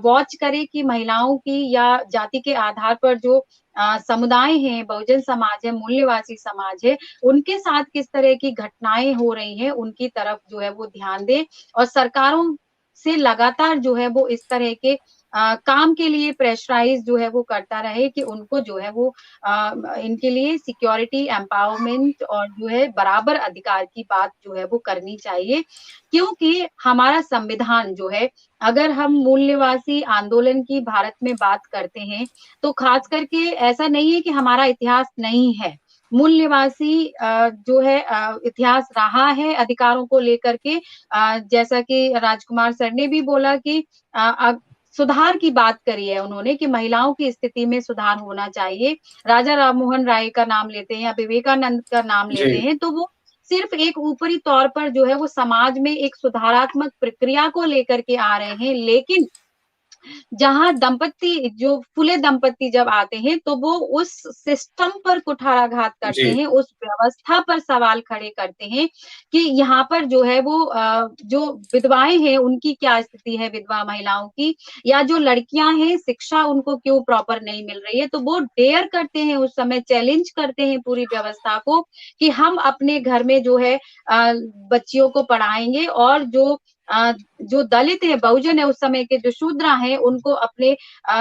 वॉच करे कि महिलाओं की या जाति के आधार पर जो समुदाय हैं, बहुजन समाज है, मूल्यवासी समाज है, उनके साथ किस तरह की घटनाएं हो रही हैं, उनकी तरफ जो है वो ध्यान दें और सरकारों से लगातार जो है वो इस तरह के काम के लिए प्रेशराइज जो है वो करता रहे कि उनको जो है वो इनके लिए सिक्योरिटी एम्पावरमेंट और जो है बराबर अधिकार की बात जो है वो करनी चाहिए, क्योंकि हमारा संविधान जो है, अगर हम मूल्यवासी आंदोलन की भारत में बात करते हैं तो खास करके ऐसा नहीं है कि हमारा इतिहास नहीं है। मूल्यवासी जो है इतिहास रहा है अधिकारों को लेकर के, जैसा कि राजकुमार सर ने भी बोला कि सुधार की बात करी है उन्होंने कि महिलाओं की स्थिति में सुधार होना चाहिए। राजा राममोहन राय का नाम लेते हैं या विवेकानंद का नाम लेते हैं तो वो सिर्फ एक ऊपरी तौर पर जो है वो समाज में एक सुधारात्मक प्रक्रिया को लेकर के आ रहे हैं, लेकिन जहां दंपति जो फुले दंपति जब आते हैं तो वो उस सिस्टम पर कुठाराघात करते हैं, उस व्यवस्था पर सवाल खड़े करते हैं कि यहाँ पर जो है वो जो विधवाएं हैं उनकी क्या स्थिति है, विधवा महिलाओं की, या जो लड़कियां हैं शिक्षा उनको क्यों प्रॉपर नहीं मिल रही है। तो वो डेयर करते हैं, उस समय चैलेंज करते हैं पूरी व्यवस्था को कि हम अपने घर में जो है बच्चियों को पढ़ाएंगे और जो दलित है, बहुजन है, उस समय के जो शूद्र हैं उनको अपने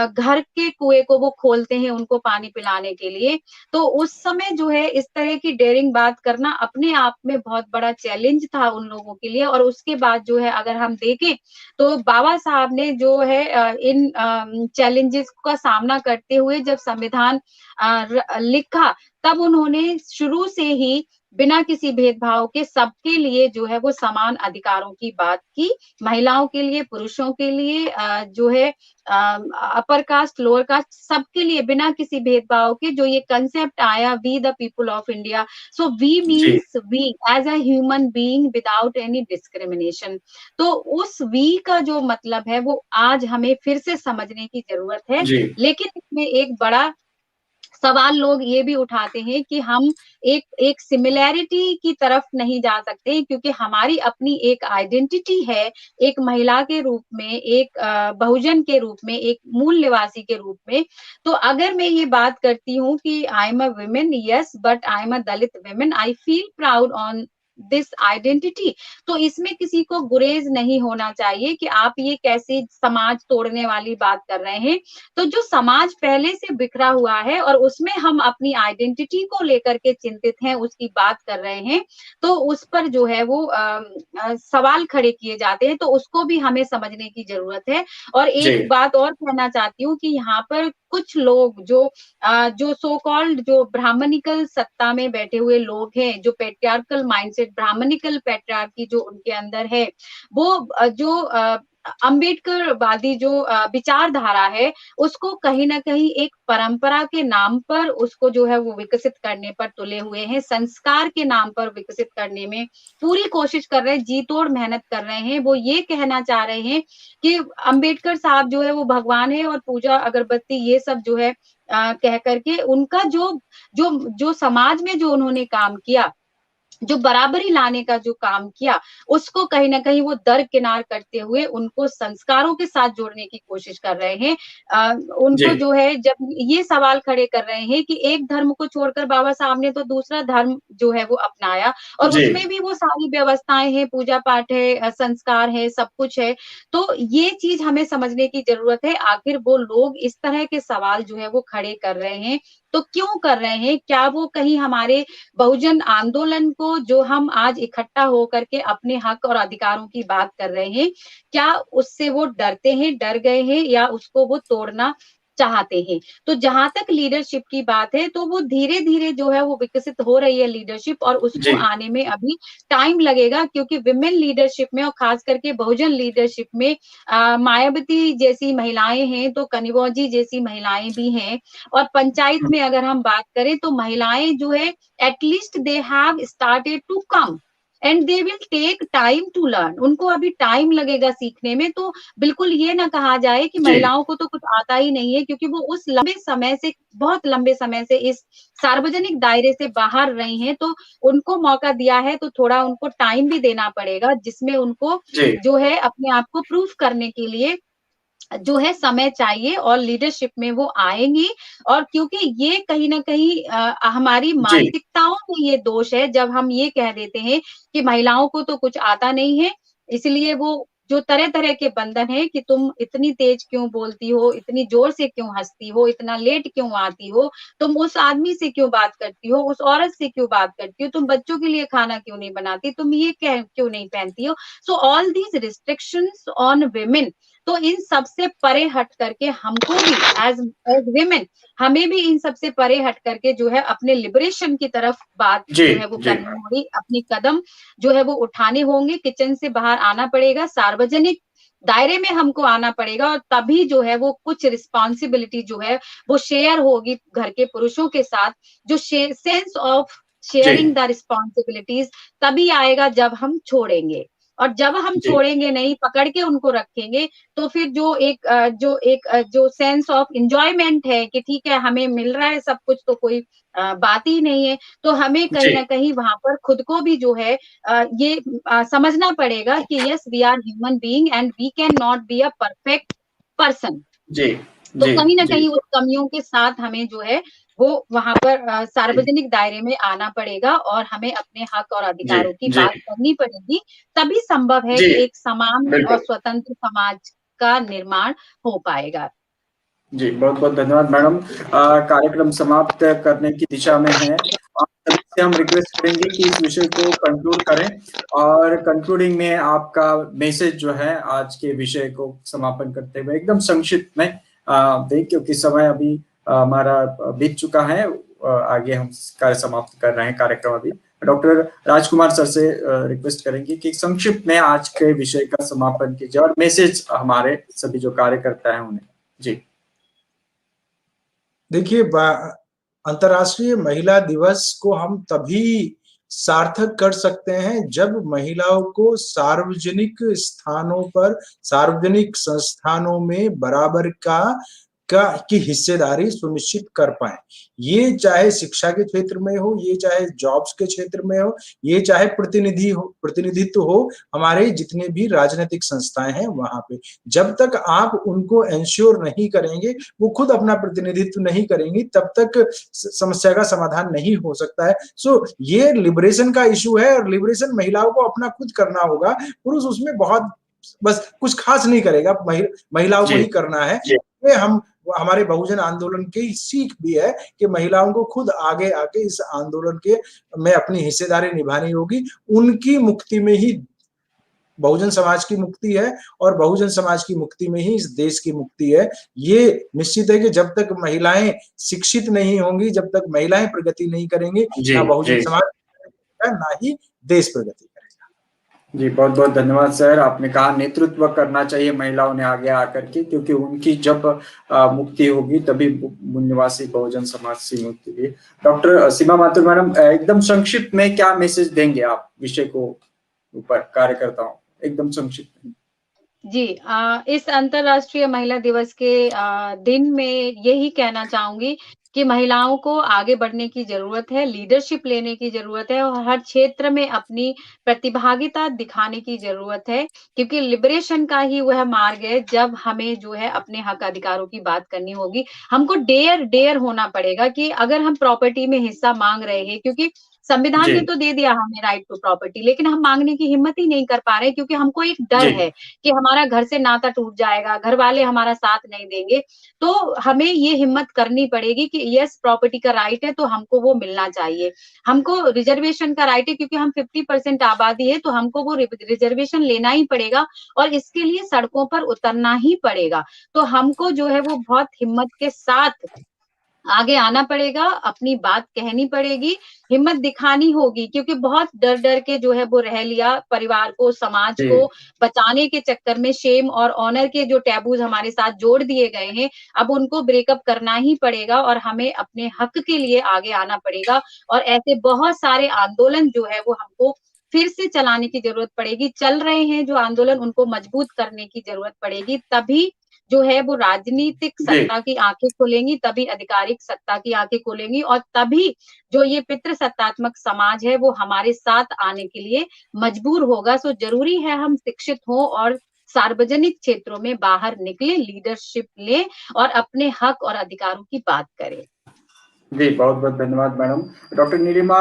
घर के कुएं को वो खोलते हैं उनको पानी पिलाने के लिए। तो उस समय जो है इस तरह की डेयरिंग बात करना अपने आप में बहुत बड़ा चैलेंज था उन लोगों के लिए। और उसके बाद जो है अगर हम देखें तो बाबा साहब ने जो है इन चैलेंजेस का सामना करते हुए जब संविधान लिखा तब उन्होंने शुरू से ही बिना किसी भेदभाव के सबके लिए जो है वो समान अधिकारों की बात की, महिलाओं के लिए, पुरुषों के लिए, जो है अपर कास्ट, लोअर कास्ट, सबके लिए बिना किसी भेदभाव के जो ये कंसेप्ट आया, we the people of India. So we means we as a human being without any discrimination. तो उस वी का जो मतलब है वो आज हमें फिर से समझने की जरूरत है। लेकिन इसमें एक बड़ा सवाल लोग ये भी उठाते हैं कि हम एक सिमिलैरिटी की तरफ नहीं जा सकते, क्योंकि हमारी अपनी एक आइडेंटिटी है, एक महिला के रूप में, एक बहुजन के रूप में, एक मूल निवासी के रूप में। तो अगर मैं ये बात करती हूँ कि I am a women, yes, but I am a Dalit women, I feel proud on this identity. तो इसमें किसी को गुरेज नहीं होना चाहिए कि आप ये कैसे समाज तोड़ने वाली बात कर रहे हैं। तो जो समाज पहले से बिखरा हुआ है और उसमें हम अपनी आइडेंटिटी को लेकर के चिंतित हैं, उसकी बात कर रहे हैं, तो उस पर जो है वो सवाल खड़े किए जाते हैं, तो उसको भी हमें समझने की जरूरत है। और एक बात और कहना चाहती हूँ कि यहाँ पर कुछ लोग जो सो कॉल्ड जो ब्राह्मणिकल सत्ता में बैठे हुए लोग हैं, जो पेट्रियार्कल माइंडसेट, ब्राह्मणिकल पेट्रियार्की जो उनके अंदर है, वो जो अम्बेडकरवादी जो विचारधारा है, उसको कहीं ना कहीं एक परंपरा के नाम पर उसको जो है वो विकसित करने पर तुले हुए हैं, संस्कार के नाम पर विकसित करने में पूरी कोशिश कर रहे हैं, जी तोड़ मेहनत कर रहे हैं। वो ये कहना चाह रहे हैं कि अम्बेडकर साहब जो है वो भगवान है और पूजा अगरबत्ती ये सब जो है कह करके उनका जो समाज में जो उन्होंने काम किया, जो बराबरी लाने का जो काम किया, उसको कहीं ना कहीं वो दरकिनार करते हुए उनको संस्कारों के साथ जोड़ने की कोशिश कर रहे हैं। उनको जो है जब ये सवाल खड़े कर रहे हैं कि एक धर्म को छोड़कर बाबा साहब ने तो दूसरा धर्म जो है वो अपनाया और उसमें भी वो सारी व्यवस्थाएं हैं, पूजा पाठ है, संस्कार है, सब कुछ है। तो ये चीज हमें समझने की जरूरत है, आखिर वो लोग इस तरह के सवाल जो है वो खड़े कर रहे हैं तो क्यों कर रहे हैं? क्या वो कहीं हमारे बहुजन आंदोलन को जो हम आज इकट्ठा होकर के अपने हक और अधिकारों की बात कर रहे हैं, क्या उससे वो डरते हैं, डर गए हैं, या उसको वो तोड़ना चाहते हैं? तो जहां तक लीडरशिप की बात है तो वो धीरे धीरे जो है वो विकसित हो रही है लीडरशिप, और उसको आने में अभी टाइम लगेगा, क्योंकि विमेन लीडरशिप में और खास करके बहुजन लीडरशिप में मायावती जैसी महिलाएं हैं, तो कनिमोझी जैसी महिलाएं भी हैं, और पंचायत में अगर हम बात करें तो महिलाएं जो है at least they have started to come, and they will take time to learn. उनको अभी टाइम लगेगा सीखने में। तो बिल्कुल ये ना कहा जाए कि महिलाओं को तो कुछ आता ही नहीं है, क्योंकि वो उस बहुत लंबे समय से इस सार्वजनिक दायरे से बाहर रही हैं। तो उनको मौका दिया है तो थोड़ा उनको टाइम भी देना पड़ेगा, जिसमें उनको जो है अपने आप को प्रूफ करने के लिए जो है समय चाहिए, और लीडरशिप में वो आएंगी। और क्योंकि ये कहीं ना कहीं हमारी मानसिकताओं में ये दोष है, जब हम ये कह देते हैं कि महिलाओं को तो कुछ आता नहीं है, इसलिए वो जो तरह तरह के बंधन है कि तुम इतनी तेज क्यों बोलती हो, इतनी जोर से क्यों हंसती हो, इतना लेट क्यों आती हो, तुम उस आदमी से क्यों बात करती हो, उस औरत से क्यों बात करती हो, तुम बच्चों के लिए खाना क्यों नहीं बनाती, तुम ये क्यों नहीं पहनती हो। So all these restrictions on women, तो इन सब से परे हट करके हमको भी एज विमेन, हमें भी इन सब से परे हट करके जो है अपने लिबरेशन की तरफ बात जो है वो करनी होगी, अपनी कदम जो है वो उठाने होंगे, किचन से बाहर आना पड़ेगा, सार्वजनिक दायरे में हमको आना पड़ेगा, और तभी जो है वो कुछ रिस्पॉन्सिबिलिटी जो है वो शेयर होगी घर के पुरुषों के साथ। जो sense of sharing the responsibilities तभी आएगा जब हम छोड़ेंगे, और जब हम छोड़ेंगे नहीं, पकड़ के उनको रखेंगे, तो फिर जो सेंस ऑफ एंजॉयमेंट है कि ठीक है हमें मिल रहा है सब कुछ, तो कोई बात ही नहीं है। तो हमें कहीं ना कहीं वहां पर खुद को भी जो है ये समझना पड़ेगा कि yes we are human being and we can not be a perfect person. तो कहीं ना कहीं उस कमियों के साथ हमें जो है वो वहां पर सार्वजनिक दायरे में आना पड़ेगा, और हमें अपने हक और अधिकारों की बात करनी पड़ेगी। तभी संभव है कि एक समान और स्वतंत्र समाज का निर्माण हो पाएगा। जी, बहुत बहुत धन्यवाद मैडम। कार्यक्रम समाप्त करने की दिशा में है, से हम रिक्वेस्ट करेंगे कि इस विषय को कंक्लूड करें, और कंक्लूडिंग में आपका मैसेज जो है आज के विषय को समापन करते हुए एकदम संक्षिप्त में दें, क्योंकि समय अभी हमारा बीत चुका है। आगे हम कार्य समाप्त कर रहे हैं कार्यक्रम अभी। डॉक्टर राजकुमार सर से रिक्वेस्ट करेंगे कि संक्षिप्त में आज के विषय का समापन कीजिए और मैसेज हमारे सभी जो कार्यकर्ता हैं उन्हें। जी देखिए, अंतर्राष्ट्रीय महिला दिवस को हम तभी सार्थक कर सकते हैं जब महिलाओं को सार्वजनिक स्थानों पर, सार्वजनिक संस्थानों में बराबर की हिस्सेदारी सुनिश्चित कर पाए। ये चाहे शिक्षा के क्षेत्र में हो, ये चाहे जॉब्स के क्षेत्र में हो, ये चाहे प्रतिनिधित्व हो हमारे जितने भी राजनीतिक संस्थाएं हैं वहां पे। जब तक आप उनको एंश्योर नहीं करेंगे, वो खुद अपना प्रतिनिधित्व नहीं करेंगी, तब तक समस्या का समाधान नहीं हो सकता है। सो ये लिबरेशन का इशू है, और लिबरेशन महिलाओं को अपना खुद करना होगा। पुरुष उसमें बहुत बस कुछ खास नहीं करेगा, महिलाओं को ही करना है। हमारे बहुजन आंदोलन की सीख भी है कि महिलाओं को खुद आगे आके इस आंदोलन के में अपनी हिस्सेदारी निभानी होगी। उनकी मुक्ति में ही बहुजन समाज की मुक्ति है, और बहुजन समाज की मुक्ति में ही इस देश की मुक्ति है। ये निश्चित है कि जब तक महिलाएं शिक्षित नहीं होंगी, जब तक महिलाएं प्रगति नहीं करेंगी, ना बहुजन समाज ना ही देश प्रगति। जी बहुत बहुत धन्यवाद सर। आपने कहा नेतृत्व करना चाहिए महिलाओं ने आगे आकर के, क्योंकि उनकी जब मुक्ति होगी तभी निवासी बहुजन समाज से मुक्ति भी। डॉक्टर सीमा माथुर मैडम, एकदम संक्षिप्त में क्या मैसेज देंगे आप विषय को ऊपर कार्यकर्ताओं, एकदम संक्षिप्त में? जी, इस अंतर्राष्ट्रीय महिला दिवस के दिन में यही कहना चाहूंगी कि महिलाओं को आगे बढ़ने की जरूरत है, लीडरशिप लेने की जरूरत है, और हर क्षेत्र में अपनी प्रतिभागिता दिखाने की जरूरत है, क्योंकि लिबरेशन का ही वह मार्ग है जब हमें जो है अपने हक अधिकारों की बात करनी होगी। हमको डेयर होना पड़ेगा कि अगर हम प्रॉपर्टी में हिस्सा मांग रहे हैं, क्योंकि संविधान ने तो दे दिया हमें राइट टू प्रॉपर्टी, लेकिन हम मांगने की हिम्मत ही नहीं कर पा रहे, क्योंकि हमको एक डर है कि हमारा घर से नाता टूट जाएगा, घर वाले हमारा साथ नहीं देंगे। तो हमें ये हिम्मत करनी पड़ेगी कि यस प्रॉपर्टी का राइट है तो हमको वो मिलना चाहिए। हमको रिजर्वेशन का राइट है, क्योंकि हम 50% आबादी है, तो हमको वो रिजर्वेशन लेना ही पड़ेगा, और इसके लिए सड़कों पर उतरना ही पड़ेगा। तो हमको जो है वो बहुत हिम्मत के साथ आगे आना पड़ेगा, अपनी बात कहनी पड़ेगी, हिम्मत दिखानी होगी, क्योंकि बहुत डर के जो है वो रह लिया, परिवार को, समाज को बचाने के चक्कर में शेम और ऑनर के जो टैबूज हमारे साथ जोड़ दिए गए हैं, अब उनको ब्रेकअप करना ही पड़ेगा, और हमें अपने हक के लिए आगे आना पड़ेगा। और ऐसे बहुत सारे आंदोलन जो है वो हमको फिर से चलाने की जरूरत पड़ेगी। चल रहे हैं जो आंदोलन, उनको मजबूत करने की जरूरत पड़ेगी। तभी जो है वो राजनीतिक सत्ता की आंखें खुलेंगी, तभी आधिकारिक सत्ता की आंखें खुलेंगी, और तभी जो ये पितृसत्तात्मक समाज है वो हमारे साथ आने के लिए मजबूर होगा। सो जरूरी है हम शिक्षित हों और सार्वजनिक क्षेत्रों में बाहर निकले, लीडरशिप ले और अपने हक और अधिकारों की बात करें। जी, बहुत बहुत धन्यवाद madam. Doctor Neelima,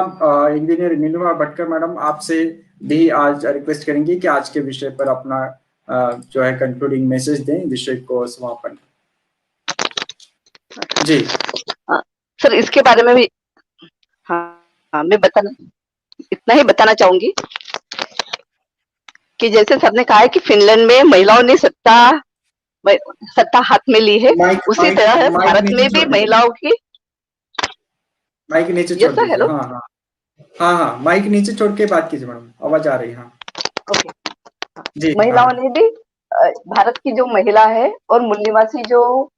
engineer Neelima Bhatkar madam, आपसे भी आज रिक्वेस्ट करेंगे कि आज के विषय पर अपना जो है कंक्लूडिंग मैसेज दें, विषय को समापन। जी सर, इसके बारे में भी हाँ मैं इतना ही बताना चाहूंगी कि जैसे सर ने कहा है कि फिनलैंड में महिलाओं ने सत्ता हाथ में ली है, उसी तरह भारत में भी महिलाओं की। माइक नीचे छोड़ दीजिए। हेलो, हाँ, माइक नीचे छोड़ के बात कीजिए मैडम, आवाज आ रही है। हाँ, ओके जी। महिलाओं ने भी, भारत की जो महिला है और मूल निवासी जो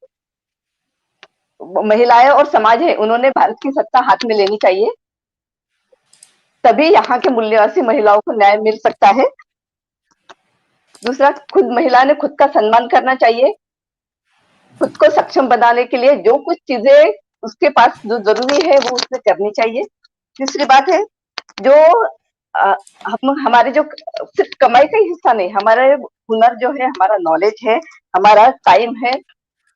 महिलाएं और समाज है, उन्होंने भारत की सत्ता हाथ में लेनी चाहिए, तभी यहाँ के मूल निवासी महिलाओं को न्याय मिल सकता है। दूसरा, खुद महिला ने खुद का सम्मान करना चाहिए। खुद को सक्षम बनाने के लिए जो कुछ चीजें उसके पास जो जरूरी है वो उसने करनी चाहिए। तीसरी बात है, जो हमारे जो सिर्फ कमाई का ही हिस्सा नहीं, हमारा हुनर जो है, हमारा नॉलेज है, हमारा टाइम है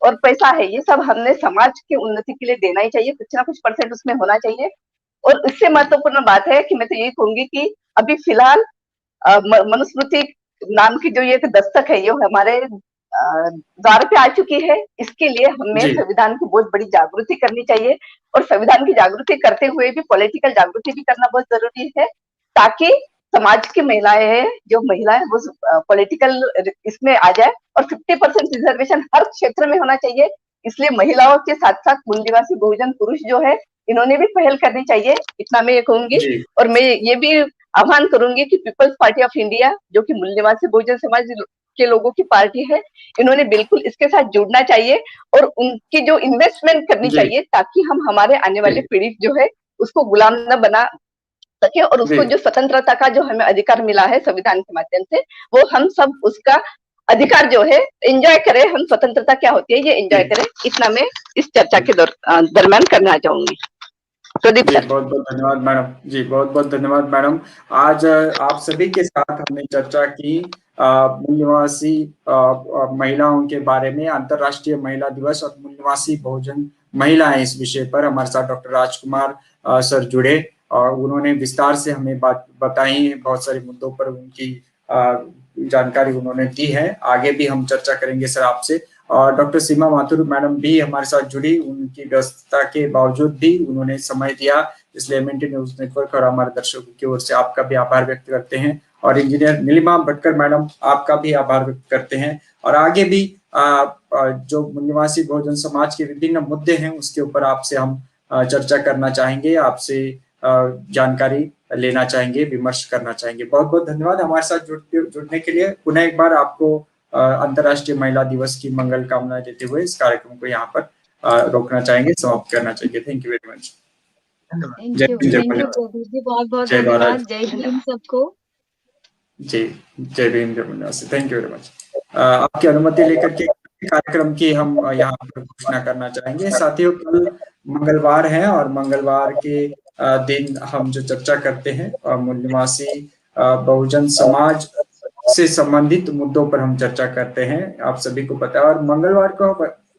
और पैसा है, ये सब हमने समाज की उन्नति के लिए देना ही चाहिए। कुछ ना कुछ % उसमें होना चाहिए। और इससे महत्वपूर्ण बात है कि मैं तो यही कहूंगी कि अभी फिलहाल मनुस्मृति नाम की जो ये दस्तक है, ये हमारे द्वार पे आ चुकी है। इसके लिए हमें संविधान की बहुत बड़ी जागृति करनी चाहिए और संविधान की जागृति करते हुए भी पॉलिटिकल जागृति भी करना बहुत जरूरी है, ताकि समाज की महिलाएं हैं, जो महिलाएं वो पॉलिटिकल इसमें आ जाए और 50% रिजर्वेशन हर क्षेत्र में होना चाहिए। इसलिए महिलाओं के साथ साथ मूल निवासी बहुजन पुरुष जो है, इन्होंने भी पहल करनी चाहिए। इतना मैं ये कहूंगी। और मैं ये भी आह्वान करूंगी कि पीपल्स पार्टी ऑफ इंडिया, जो कि मूल निवासी बहुजन समाज के लोगों की पार्टी है, इन्होंने बिल्कुल इसके साथ जुड़ना चाहिए और उनकी जो इन्वेस्टमेंट करनी चाहिए, ताकि हम हमारे आने वाली पीढ़ी जो है उसको गुलाम न बना सके और उसको जो स्वतंत्रता का जो हमें अधिकार मिला है संविधान के माध्यम से, वो हम सब उसका अधिकार जो है एंजॉय करें। हम स्वतंत्रता क्या होती है ये एंजॉय करें। इतना मैं इस चर्चा के दरम्यान करना चाहूंगी। प्रदीप सर, बहुत बहुत धन्यवाद मैडम। जी, बहुत बहुत धन्यवाद मैडम। आज आप सभी के साथ हमने चर्चा की मूल निवासी महिलाओं के बारे में, अंतर्राष्ट्रीय महिला दिवस और मूल निवासी बहुजन महिलाएं, इस विषय पर हमारे साथ डॉक्टर राजकुमार सर जुड़े और उन्होंने विस्तार से हमें बात बताई। बहुत सारे मुद्दों पर उनकी जानकारी उन्होंने दी है। आगे भी हम चर्चा करेंगे सर आपसे। और डॉक्टर सीमा माथुर मैडम भी हमारे साथ जुड़ी, उनकी व्यस्तता के बावजूद भी उन्होंने समय दिया। इसलिए एमएनटी न्यूज नेटवर्क और हमारे दर्शकों की ओर से आपका भी आभार व्यक्त करते हैं। और इंजीनियर नीलिमा भटकर मैडम, आपका भी आभार व्यक्त करते हैं। और आगे भी जो निवासी बहुजन समाज के विभिन्न मुद्दे हैं उसके ऊपर आपसे हम चर्चा करना चाहेंगे, आपसे जानकारी लेना चाहेंगे, विमर्श करना चाहेंगे। बहुत बहुत धन्यवाद हमारे साथ जुड़ने के लिए। पुनः एक बार आपको अंतर्राष्ट्रीय महिला दिवस की मंगल कामना देते हुए इस कार्यक्रम को यहाँ पर रोकना चाहेंगे, समाप्त करना चाहिए। Thank you very much. Thank you Pradeep ji, बहुत बहुत धन्यवाद। जय हिंद सबको। जी, जय भीम, जय। Thank you very much. आपकी अनुमति लेकर के कार्यक्रम की हम यहाँ पर घोषणा करना चाहेंगे। साथियों, कल मंगलवार है और मंगलवार के दिन हम जो चर्चा करते हैं मूल निवासी बहुजन समाज से संबंधित मुद्दों पर हम चर्चा करते हैं, आप सभी को पता है। और मंगलवार को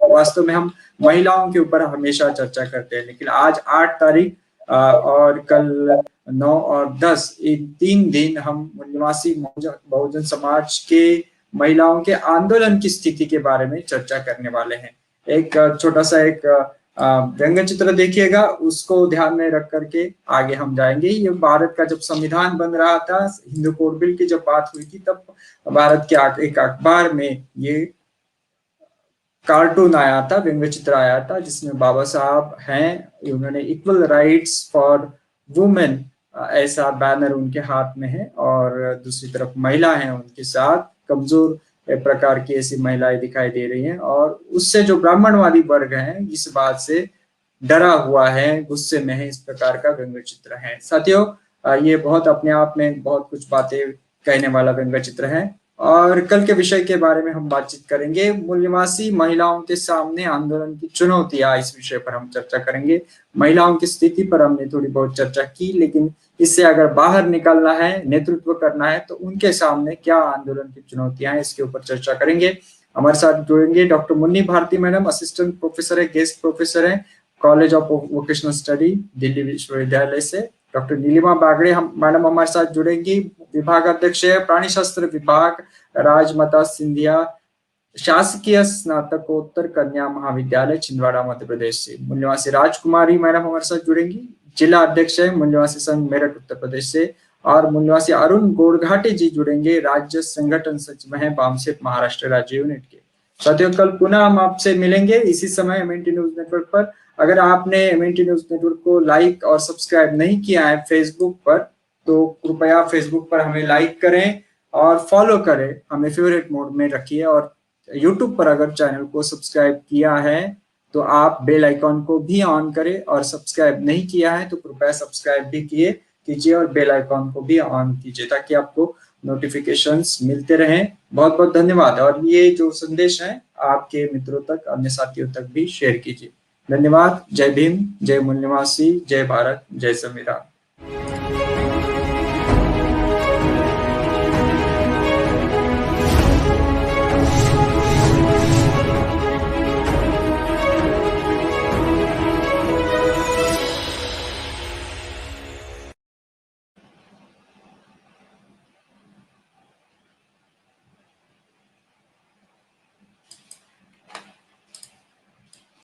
वास्तव में हम महिलाओं के ऊपर हमेशा चर्चा करते हैं, लेकिन आज 8 तारीख और कल 9 और 10, इन 3 दिन हम निवासी बहुजन समाज के महिलाओं के आंदोलन की स्थिति के बारे में चर्चा करने वाले हैं। एक छोटा सा एक व्यंग्य चित्र देखिएगा, उसको ध्यान में रख करके आगे हम जाएंगे। ये भारत का जब संविधान बन रहा था, हिंदू कोड बिल की जब बात हुई थी, तब भारत के एक अखबार में ये कार्टून आया था, व्यंग्य चित्र आया था, जिसमें बाबा साहब हैं, उन्होंने इक्वल राइट्स फॉर वुमेन ऐसा बैनर उनके हाथ में है और दूसरी तरफ महिला है उनके साथ, कमजोर प्रकार की ऐसी महिलाएं दिखाई दे रही हैं। और उससे जो ब्राह्मणवादी वर्ग है इस बात से डरा हुआ है, गुस्से में है, इस प्रकार का व्यंग्य चित्र है। साथियों, ये बहुत अपने आप में बहुत कुछ बातें कहने वाला व्यंग्य चित्र है। और कल के विषय के बारे में हम बातचीत करेंगे, मूल्यवासी महिलाओं के सामने आंदोलन की चुनौतियां। इस विषय पर हम चर्चा करेंगे। महिलाओं की स्थिति पर हमने थोड़ी बहुत चर्चा की, लेकिन इससे अगर बाहर निकलना है, नेतृत्व करना है, तो उनके सामने क्या आंदोलन की चुनौतियां हैं, इसके ऊपर चर्चा करेंगे। हमारे साथ जुड़ेंगे doctor Munni Bharti madam, assistant professor है, गेस्ट प्रोफेसर है, college of vocational study, Delhi विश्वविद्यालय से। डॉक्टर नीलिमा बागड़े हम मैडम हमारे साथ जुड़ेंगी, विभाग अध्यक्ष है, प्राणी शास्त्र विभाग, राजमाता सिंधिया शासकीय स्नातकोत्तर कन्या महाविद्यालय, छिंदवाड़ा, मध्य प्रदेश से। मूल्यवासी राजकुमारी मैडम हमारे साथ जुड़ेंगी, जिला अध्यक्ष है, मूल्यवासी संघ मेरठ, उत्तर प्रदेश से। और मूल्यवासी अरुण गोरघाटे जी जुड़ेंगे, राज्य संगठन सचिव है, बामसेट, महाराष्ट्र राज्य यूनिट के। साथियों, कल पुनः हम आपसे मिलेंगे इसी समय एमएनटी न्यूज नेटवर्क पर। अगर आपने एमएनटी न्यूज नेटवर्क को लाइक और सब्सक्राइब नहीं किया है फेसबुक पर, तो कृपया फेसबुक पर हमें लाइक करें और फॉलो करें, हमें फेवरेट मोड में रखिए। और यूट्यूब पर अगर चैनल को सब्सक्राइब किया है तो आप बेल आइकॉन को भी ऑन करें, और सब्सक्राइब नहीं किया है तो कृपया सब्सक्राइब भी कीजिए और बेल आइकॉन को भी ऑन कीजिए, ताकि आपको नोटिफिकेशंस मिलते रहें। बहुत बहुत धन्यवाद। और ये जो संदेश है आपके मित्रों तक, अन्य साथियों तक भी शेयर कीजिए। धन्यवाद। जय भीम, जय मूल्यवासी, जय भारत, जय संविधान।